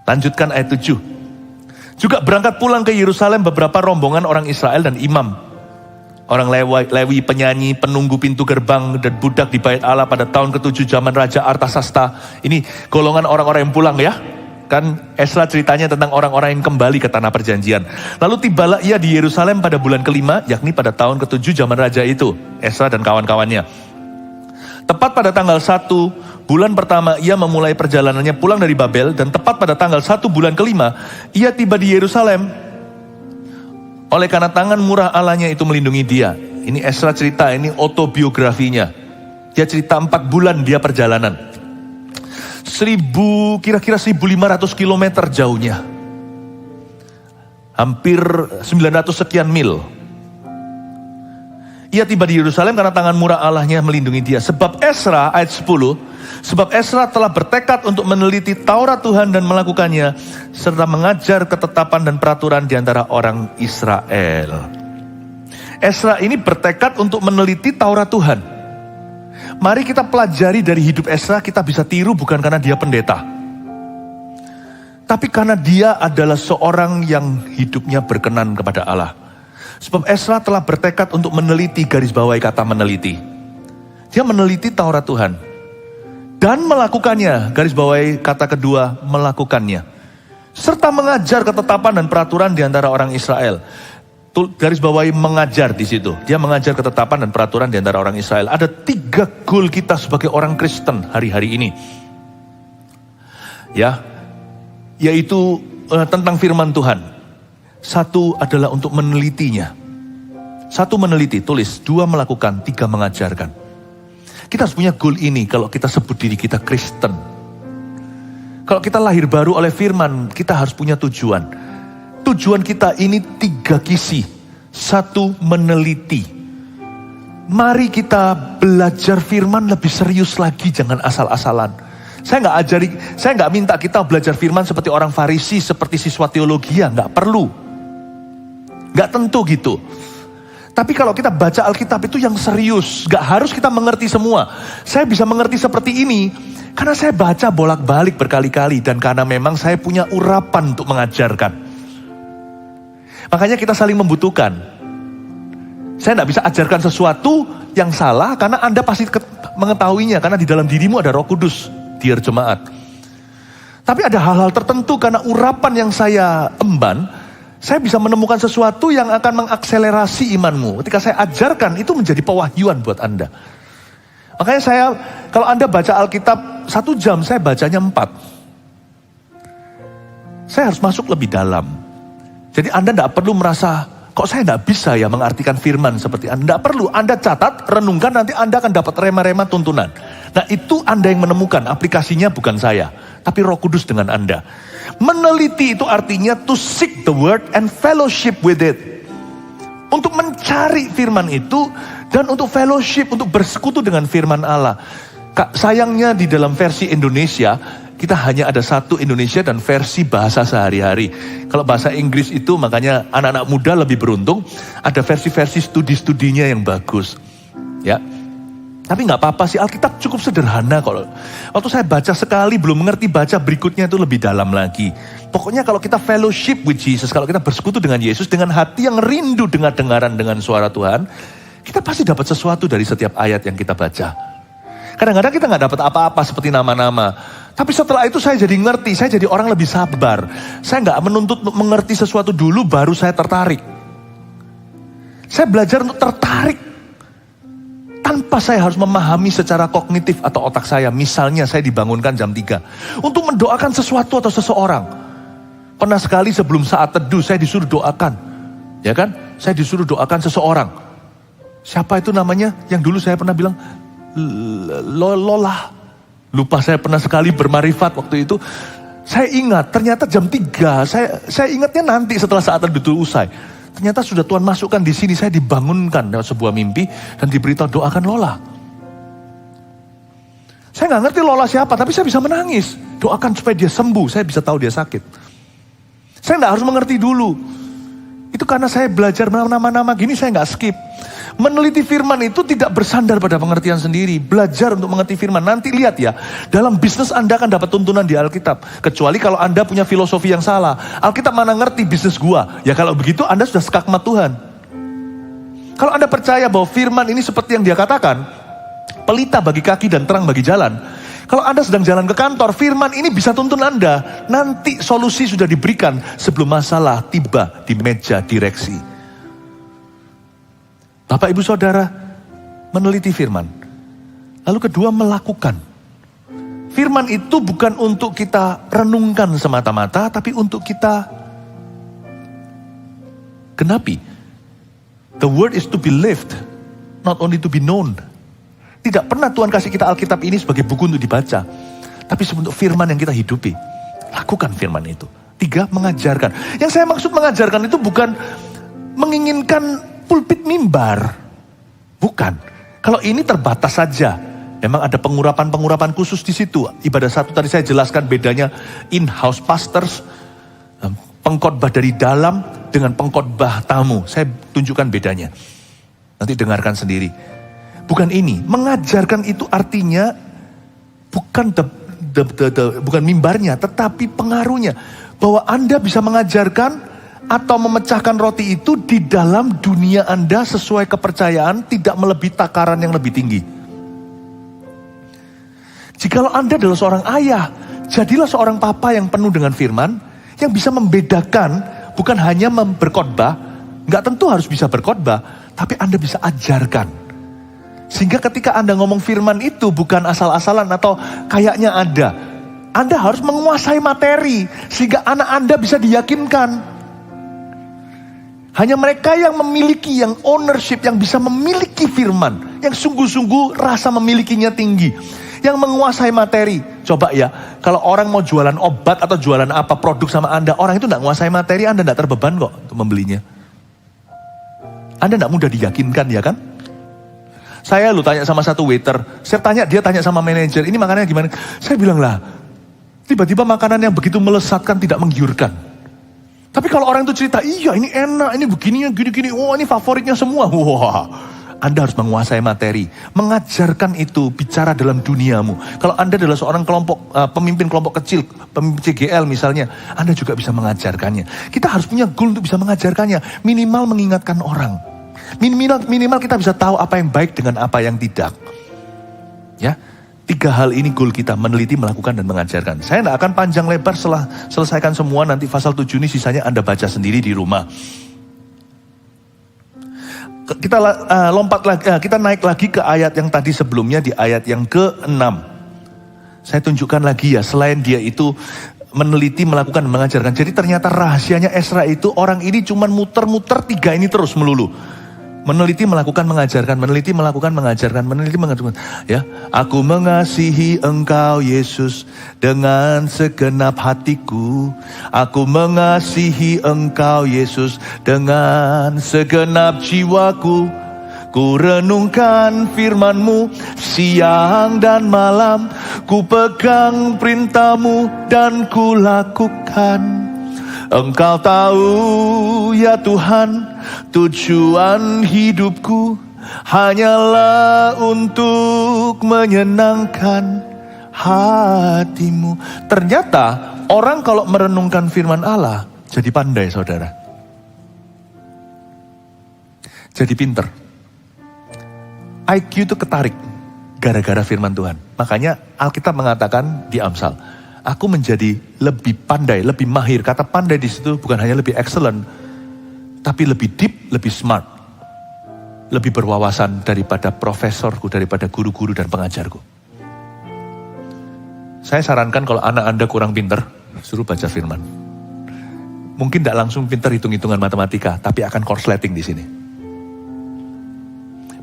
Lanjutkan ayat 7. Juga berangkat pulang ke Yerusalem beberapa rombongan orang Israel dan imam. Orang Lewi, penyanyi, penunggu pintu gerbang, dan budak di bait Allah pada tahun ke-7 zaman Raja Artasasta. Ini golongan orang-orang yang pulang ya. Kan Ezra ceritanya tentang orang-orang yang kembali ke tanah perjanjian. Lalu tibalah ia di Yerusalem pada bulan ke-5, yakni pada tahun ke-7 zaman Raja itu. Ezra dan kawan-kawannya. Tepat pada tanggal 1 bulan pertama ia memulai perjalanannya pulang dari Babel. Dan tepat pada tanggal 1 bulan ke-5 ia tiba di Yerusalem. Oleh karena tangan murah Allahnya itu melindungi dia. Ini Ezra cerita, ini autobiografinya. Dia cerita 4 bulan dia perjalanan. Kira-kira 1.500 kilometer jauhnya. Hampir 900 sekian mil. Ia tiba di Yerusalem karena tangan murah Allahnya melindungi dia. Sebab Ezra, ayat 10, sebab Ezra telah bertekad untuk meneliti Taurat Tuhan dan melakukannya, serta mengajar ketetapan dan peraturan di antara orang Israel. Ezra ini bertekad untuk meneliti Taurat Tuhan. Mari kita pelajari dari hidup Ezra, kita bisa tiru bukan karena dia pendeta. Tapi karena dia adalah seorang yang hidupnya berkenan kepada Allah. Sebab Ezra telah bertekad untuk meneliti, garis bawahi kata meneliti. Dia meneliti Taurat Tuhan. Dan melakukannya, garis bawahi kata kedua, melakukannya. Serta mengajar ketetapan dan peraturan di antara orang Israel. Garis bawahi mengajar di situ. Dia mengajar ketetapan dan peraturan di antara orang Israel. Ada 3 goal kita sebagai orang Kristen hari-hari ini. Ya, yaitu tentang firman Tuhan. 1 adalah untuk menelitinya. 1 meneliti, tulis. 2 melakukan, 3 mengajarkan. Kita harus punya goal ini kalau kita sebut diri kita Kristen. Kalau kita lahir baru oleh firman, kita harus punya tujuan. Tujuan kita ini 3 kisi. 1, meneliti. Mari kita belajar firman lebih serius lagi, jangan asal-asalan. Saya nggak minta kita belajar firman seperti orang Farisi, seperti siswa teologi, nggak perlu. Nggak tentu gitu. Tapi kalau kita baca Alkitab itu yang serius, nggak harus kita mengerti semua. Saya bisa mengerti seperti ini karena saya baca bolak-balik berkali-kali dan karena memang saya punya urapan untuk mengajarkan. Makanya kita saling membutuhkan. Saya tidak bisa ajarkan sesuatu yang salah karena Anda pasti mengetahuinya. Karena di dalam dirimu ada Roh Kudus, dear jemaat. Tapi ada hal-hal tertentu karena urapan yang saya emban, saya bisa menemukan sesuatu yang akan mengakselerasi imanmu. Ketika saya ajarkan, itu menjadi pewahyuan buat Anda. Makanya kalau Anda baca Alkitab 1 jam, saya bacanya 4. Saya harus masuk lebih dalam. Jadi Anda tidak perlu merasa, kok saya tidak bisa ya mengartikan firman seperti Anda. Tidak perlu, Anda catat, renungkan, nanti Anda akan dapat rema-rema tuntunan. Nah itu Anda yang menemukan, aplikasinya bukan saya. Tapi Roh Kudus dengan Anda. Meneliti itu artinya to seek the word and fellowship with it. Untuk mencari firman itu, dan untuk fellowship, untuk bersekutu dengan firman Allah. Sayangnya di dalam versi Indonesia, kita hanya ada 1 Indonesia dan versi bahasa sehari-hari. Kalau bahasa Inggris itu makanya anak-anak muda lebih beruntung. Ada versi-versi studi-studinya yang bagus. Ya, tapi nggak apa-apa sih, Alkitab cukup sederhana kalau. Waktu saya baca sekali belum mengerti, baca berikutnya itu lebih dalam lagi. Pokoknya kalau kita fellowship with Jesus, kalau kita bersekutu dengan Yesus dengan hati yang rindu dengar-dengaran dengan suara Tuhan, kita pasti dapat sesuatu dari setiap ayat yang kita baca. Kadang-kadang kita nggak dapat apa-apa seperti nama-nama. Tapi setelah itu saya jadi ngerti, saya jadi orang lebih sabar. Saya nggak menuntut untuk mengerti sesuatu dulu baru saya tertarik. Saya belajar untuk tertarik. Tanpa saya harus memahami secara kognitif atau otak saya. Misalnya saya dibangunkan jam 3. Untuk mendoakan sesuatu atau seseorang. Pernah sekali sebelum saat teduh saya disuruh doakan. Ya kan? Saya disuruh doakan seseorang. Siapa itu namanya? Yang dulu saya pernah bilang, Lola. Lupa, saya pernah sekali bermarifat waktu itu. Saya ingat, ternyata jam 3, saya ingatnya nanti setelah saat teduh usai. Ternyata sudah Tuhan masukkan di sini, saya dibangunkan lewat sebuah mimpi dan diberitahu doakan Lola. Saya nggak ngerti Lola siapa, tapi saya bisa menangis. Doakan supaya dia sembuh, saya bisa tahu dia sakit. Saya nggak harus mengerti dulu. Itu karena saya belajar nama-nama gini, saya nggak skip. Meneliti firman itu tidak bersandar pada pengertian sendiri. Belajar untuk mengerti firman. Nanti lihat ya, dalam bisnis Anda akan dapat tuntunan di Alkitab. Kecuali kalau Anda punya filosofi yang salah. Alkitab mana ngerti bisnis gua? Ya kalau begitu Anda sudah skakmat Tuhan. Kalau Anda percaya bahwa firman ini seperti yang dia katakan, pelita bagi kaki dan terang bagi jalan. Kalau Anda sedang jalan ke kantor, firman ini bisa tuntun Anda. Nanti solusi sudah diberikan sebelum masalah tiba di meja direksi. Bapak Ibu Saudara, meneliti firman. Lalu kedua, melakukan. Firman itu bukan untuk kita renungkan semata-mata, tapi untuk kita genapi. The word is to be lived, not only to be known. Tidak pernah Tuhan kasih kita Alkitab ini sebagai buku untuk dibaca, tapi sebentuk firman yang kita hidupi. Lakukan firman itu. 3, mengajarkan. Yang saya maksud mengajarkan itu bukan menginginkan pulpit mimbar. Bukan. Kalau ini terbatas saja. Memang ada pengurapan-pengurapan khusus di situ. Ibadah 1 tadi saya jelaskan bedanya in-house pastors, pengkhotbah dari dalam dengan pengkhotbah tamu. Saya tunjukkan bedanya. Nanti dengarkan sendiri. Bukan ini. Mengajarkan itu artinya bukan bukan mimbarnya, tetapi pengaruhnya. Bahwa Anda bisa mengajarkan, atau memecahkan roti itu di dalam dunia Anda sesuai kepercayaan, tidak melebihi takaran yang lebih tinggi. Jikalau Anda adalah seorang ayah, jadilah seorang papa yang penuh dengan firman, yang bisa membedakan, bukan hanya berkhotbah, nggak tentu harus bisa berkhotbah, tapi Anda bisa ajarkan. Sehingga ketika Anda ngomong firman itu bukan asal-asalan atau kayaknya ada. Anda harus menguasai materi, sehingga anak Anda bisa diyakinkan. Hanya mereka yang memiliki, yang ownership, yang bisa memiliki firman, yang sungguh-sungguh rasa memilikinya tinggi, yang menguasai materi. Coba ya, kalau orang mau jualan obat atau jualan apa produk sama Anda, orang itu tidak menguasai materi, Anda tidak terbeban kok untuk membelinya. Anda tidak mudah diyakinkan, ya kan? Saya tanya sama satu waiter, dia tanya sama manajer, ini makanannya gimana? Saya bilang lah, tiba-tiba makanan yang begitu melesatkan tidak menggiurkan. Tapi kalau orang itu cerita, iya ini enak, ini begini, gini-gini, oh ini favoritnya semua. Wah, Anda harus menguasai materi, mengajarkan itu, bicara dalam duniamu. Kalau Anda adalah seorang pemimpin kelompok kecil, pemimpin CGL misalnya, Anda juga bisa mengajarkannya. Kita harus punya goal untuk bisa mengajarkannya, minimal mengingatkan orang. Minimal kita bisa tahu apa yang baik dengan apa yang tidak. Ya, 3 hal ini goal kita, meneliti, melakukan, dan mengajarkan. Saya tidak akan panjang lebar setelah selesaikan semua, nanti pasal 7 ini sisanya Anda baca sendiri di rumah. Kita lompat lagi, kita naik lagi ke ayat yang tadi sebelumnya, di ayat yang ke-6. Saya tunjukkan lagi ya, selain dia itu meneliti, melakukan, dan mengajarkan. Jadi ternyata rahasianya Ezra itu, orang ini cuma muter-muter 3 ini terus melulu. Meneliti, melakukan, mengajarkan, meneliti, melakukan, mengajarkan, meneliti, mengajarkan. Ya, aku mengasihi Engkau Yesus dengan segenap hatiku. Aku mengasihi Engkau Yesus dengan segenap jiwaku. Ku renungkan firman-Mu siang dan malam. Ku pegang perintah-Mu dan ku lakukan. Engkau tahu ya Tuhan, tujuan hidupku hanyalah untuk menyenangkan hati-Mu. Ternyata orang kalau merenungkan firman Allah jadi pandai, saudara. Jadi pinter. IQ itu ketarik gara-gara firman Tuhan. Makanya Alkitab mengatakan di Amsal, aku menjadi lebih pandai, lebih mahir. Kata pandai di situ bukan hanya lebih excellent, tapi lebih deep, lebih smart. Lebih berwawasan daripada profesorku, daripada guru-guru dan pengajarku. Saya sarankan kalau anak Anda kurang pinter, suruh baca firman. Mungkin tidak langsung pinter hitung-hitungan matematika, tapi akan korsleting di sini.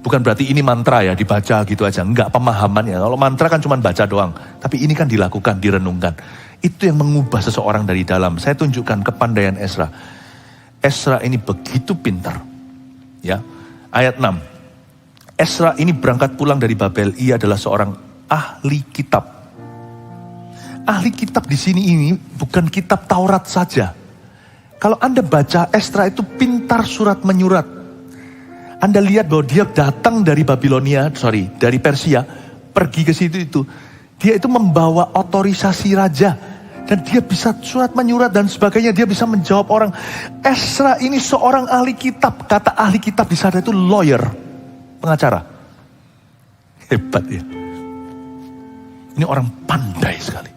Bukan berarti ini mantra ya, dibaca gitu aja. Enggak, pemahamannya. Kalau mantra kan cuma baca doang. Tapi ini kan dilakukan, direnungkan. Itu yang mengubah seseorang dari dalam. Saya tunjukkan kepandaian Ezra. Ezra ini begitu pintar. Ya, ayat 6. Ezra ini berangkat pulang dari Babel. Ia adalah seorang ahli kitab. Ahli kitab di sini ini bukan kitab Taurat saja. Kalau Anda baca, Ezra itu pintar surat menyurat. Anda lihat bahwa dia datang dari dari Persia, pergi ke situ itu. Dia itu membawa otorisasi raja. Dan dia bisa surat menyurat dan sebagainya, dia bisa menjawab orang. Ezra ini seorang ahli kitab. Kata ahli kitab di sana itu lawyer, pengacara. Hebat ya. Ini orang pandai sekali.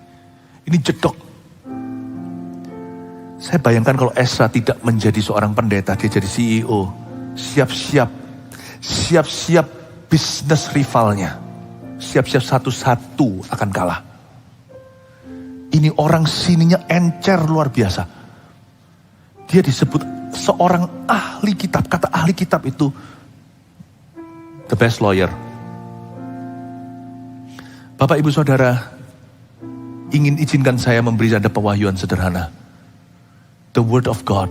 Ini jedok. Saya bayangkan kalau Ezra tidak menjadi seorang pendeta, dia jadi CEO. Siap-siap bisnis rivalnya. Siap-siap satu-satu akan kalah. Ini orang sininya encer luar biasa. Dia disebut seorang ahli kitab. Kata ahli kitab itu the best lawyer. Bapak, Ibu, Saudara, izinkan saya memberi Anda pewahyuan sederhana. The word of God,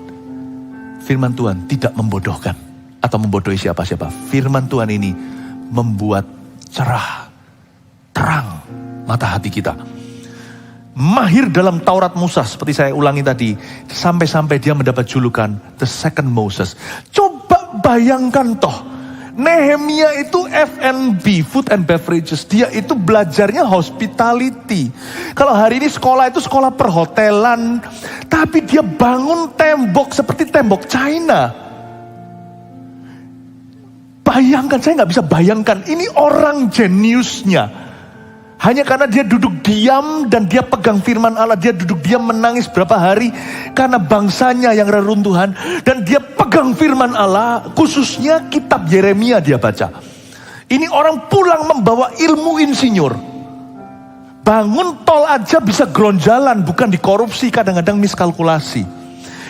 firman Tuhan tidak membodohkan atau membodohi siapa-siapa. Firman Tuhan ini membuat cerah, terang mata hati kita. Mahir dalam Taurat Musa, seperti saya ulangi tadi, sampai-sampai dia mendapat julukan the second Moses. Coba bayangkan toh, Nehemia itu F&B, food and beverages. Dia itu belajarnya hospitality. Kalau hari ini sekolah itu sekolah perhotelan. Tapi dia bangun tembok seperti tembok China. Bayangkan, saya nggak bisa bayangkan. Ini orang jeniusnya. Hanya karena dia duduk diam dan dia pegang firman Allah. Dia duduk diam menangis berapa hari. Karena bangsanya yang reruntuhan. Dan dia pegang firman Allah. Khususnya kitab Yeremia dia baca. Ini orang pulang membawa ilmu insinyur. Bangun tol aja bisa geronjalan. Bukan dikorupsi, kadang-kadang miskalkulasi.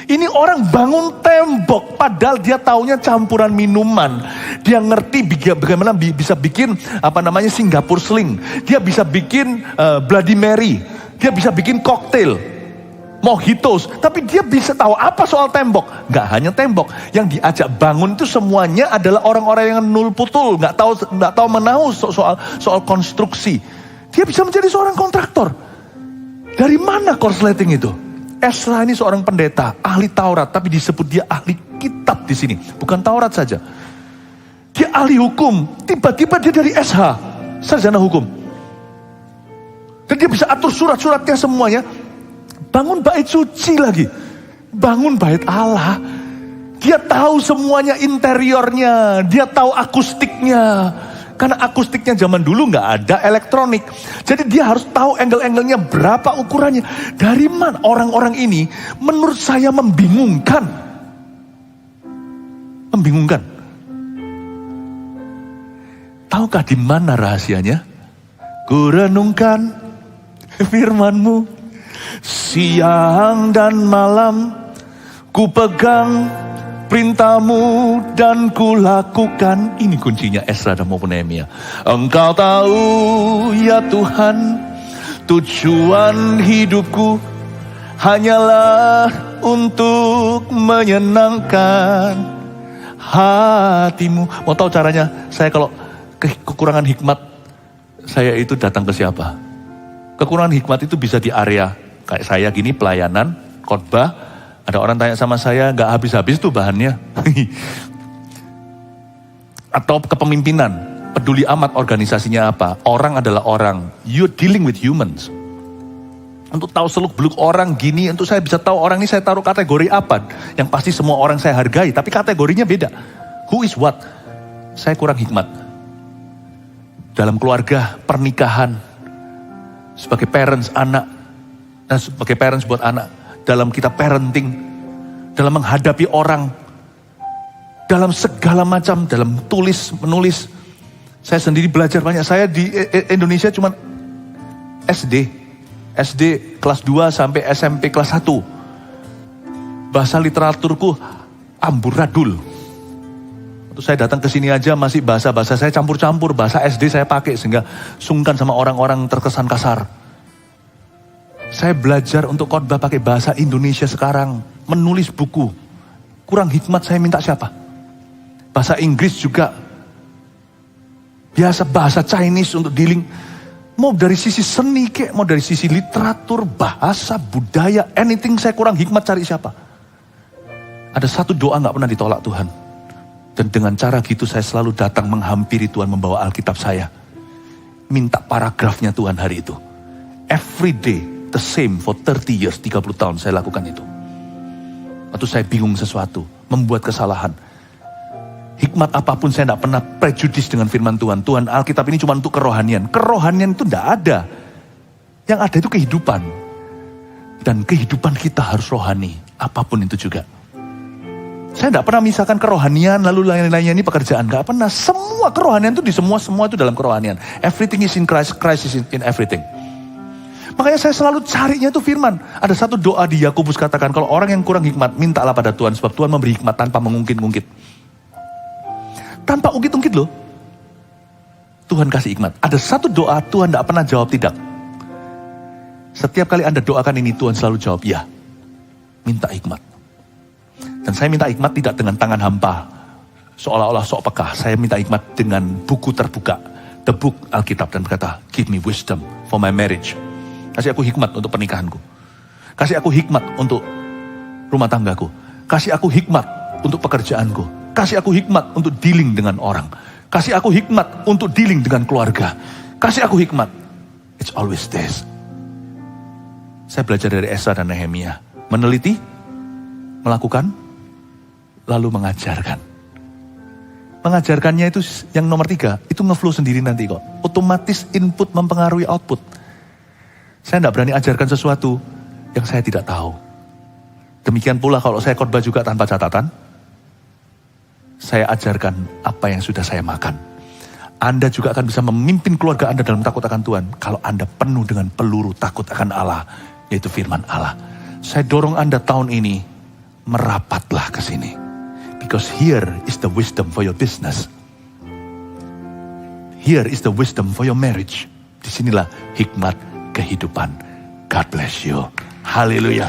Ini orang bangun tembok, padahal dia taunya campuran minuman. Dia ngerti bagaimana bisa bikin Singapore Sling. Dia bisa bikin Bloody Mary. Dia bisa bikin koktail, mojitos. Tapi dia bisa tahu apa soal tembok. Gak hanya tembok, yang diajak bangun itu semuanya adalah orang-orang yang nul putul, gak tahu menahu soal konstruksi. Dia bisa menjadi seorang kontraktor. Dari mana korsleting itu? Ezra ini seorang pendeta, ahli Taurat, tapi disebut dia ahli kitab di sini. Bukan Taurat saja. Dia ahli hukum, tiba-tiba dia dari SH, sarjana hukum. Dan dia bisa atur surat-suratnya semuanya. Bangun bait suci lagi. Bangun bait Allah. Dia tahu semuanya interiornya, dia tahu akustiknya. Karena akustiknya zaman dulu nggak ada elektronik. Jadi dia harus tahu angle-angle-nya berapa ukurannya. Dari mana orang-orang ini menurut saya membingungkan. Membingungkan. Tahukah di mana rahasianya? Ku renungkan firman-Mu siang dan malam. Ku pegang perintah-Mu dan ku lakukan. Ini kuncinya Ezra dan maupun Nehemia. Engkau tahu ya Tuhan, tujuan hidupku hanyalah untuk menyenangkan hati-Mu. Mau tahu caranya? Saya kalau kekurangan hikmat, saya itu datang ke siapa? Kekurangan hikmat itu bisa di area kayak saya gini, pelayanan, khotbah. Ada orang tanya sama saya, gak habis-habis tuh bahannya. Atau kepemimpinan, peduli amat organisasinya apa. Orang adalah orang, you're dealing with humans. Untuk tahu seluk-beluk orang gini, untuk saya bisa tahu orang ini saya taruh kategori apa. Yang pasti semua orang saya hargai, tapi kategorinya beda. Who is what? Saya kurang hikmat. Dalam keluarga, pernikahan, sebagai parents, anak, dan sebagai parents buat anak. Dalam kita parenting, dalam menghadapi orang, dalam segala macam, dalam menulis. Saya sendiri belajar banyak. Saya di Indonesia cuma SD kelas 2 sampai SMP kelas 1. Bahasa literaturku amburadul. Waktu saya datang ke sini aja masih bahasa saya campur-campur, bahasa SD saya pakai sehingga sungkan sama orang-orang terkesan kasar. Saya belajar untuk khotbah pakai bahasa Indonesia sekarang. Menulis buku. Kurang hikmat saya minta siapa? Bahasa Inggris juga. Biasa bahasa Chinese untuk dealing. Mau dari sisi seni kek, mau dari sisi literatur, bahasa, budaya, anything saya kurang hikmat cari siapa? Ada satu doa gak pernah ditolak Tuhan. Dan dengan cara gitu saya selalu datang menghampiri Tuhan membawa Alkitab saya. Minta paragrafnya Tuhan hari itu. Every day. The same for 30 years, 30 tahun saya lakukan itu. Waktu saya bingung sesuatu, membuat kesalahan. Hikmat apapun saya tidak pernah prejudis dengan firman Tuhan. Tuhan, Alkitab ini cuma untuk kerohanian. Kerohanian itu tidak ada. Yang ada itu kehidupan. Dan kehidupan kita harus rohani. Apapun itu juga. Saya tidak pernah misalkan kerohanian, lalu lain-lainnya ini pekerjaan. Tidak pernah. Semua kerohanian itu di semua itu dalam kerohanian. Everything is in Christ, Christ is in everything. Makanya saya selalu carinya itu firman. Ada satu doa di Yakobus katakan, kalau orang yang kurang hikmat, mintalah pada Tuhan. Sebab Tuhan memberi hikmat tanpa mengungkit-ungkit. Tanpa ungkit-ungkit loh. Tuhan kasih hikmat. Ada satu doa Tuhan tidak pernah jawab tidak. Setiap kali Anda doakan ini, Tuhan selalu jawab ya. Minta hikmat. Dan saya minta hikmat tidak dengan tangan hampa. Seolah-olah sok peka. Saya minta hikmat dengan buku terbuka. The book Alkitab dan berkata, give me wisdom for my marriage. Kasih aku hikmat untuk pernikahanku. Kasih aku hikmat untuk rumah tanggaku. Kasih aku hikmat untuk pekerjaanku. kasih aku hikmat untuk dealing dengan orang. Kasih aku hikmat untuk dealing dengan keluarga. Kasih aku hikmat. It's always this. Saya belajar dari Esra dan Nehemia. Meneliti, melakukan, lalu mengajarkan. Mengajarkannya itu yang nomor 3, itu ngeflow sendiri nanti kok. Otomatis input mempengaruhi output. Saya tidak berani ajarkan sesuatu yang saya tidak tahu. Demikian pula kalau saya khotbah juga tanpa catatan, saya ajarkan apa yang sudah saya makan. Anda juga akan bisa memimpin keluarga Anda dalam takut akan Tuhan kalau Anda penuh dengan peluru takut akan Allah, yaitu firman Allah. Saya dorong Anda tahun ini, merapatlah ke sini. Because here is the wisdom for your business. Here is the wisdom for your marriage. Disinilah hikmat kehidupan. God bless you. Haleluya.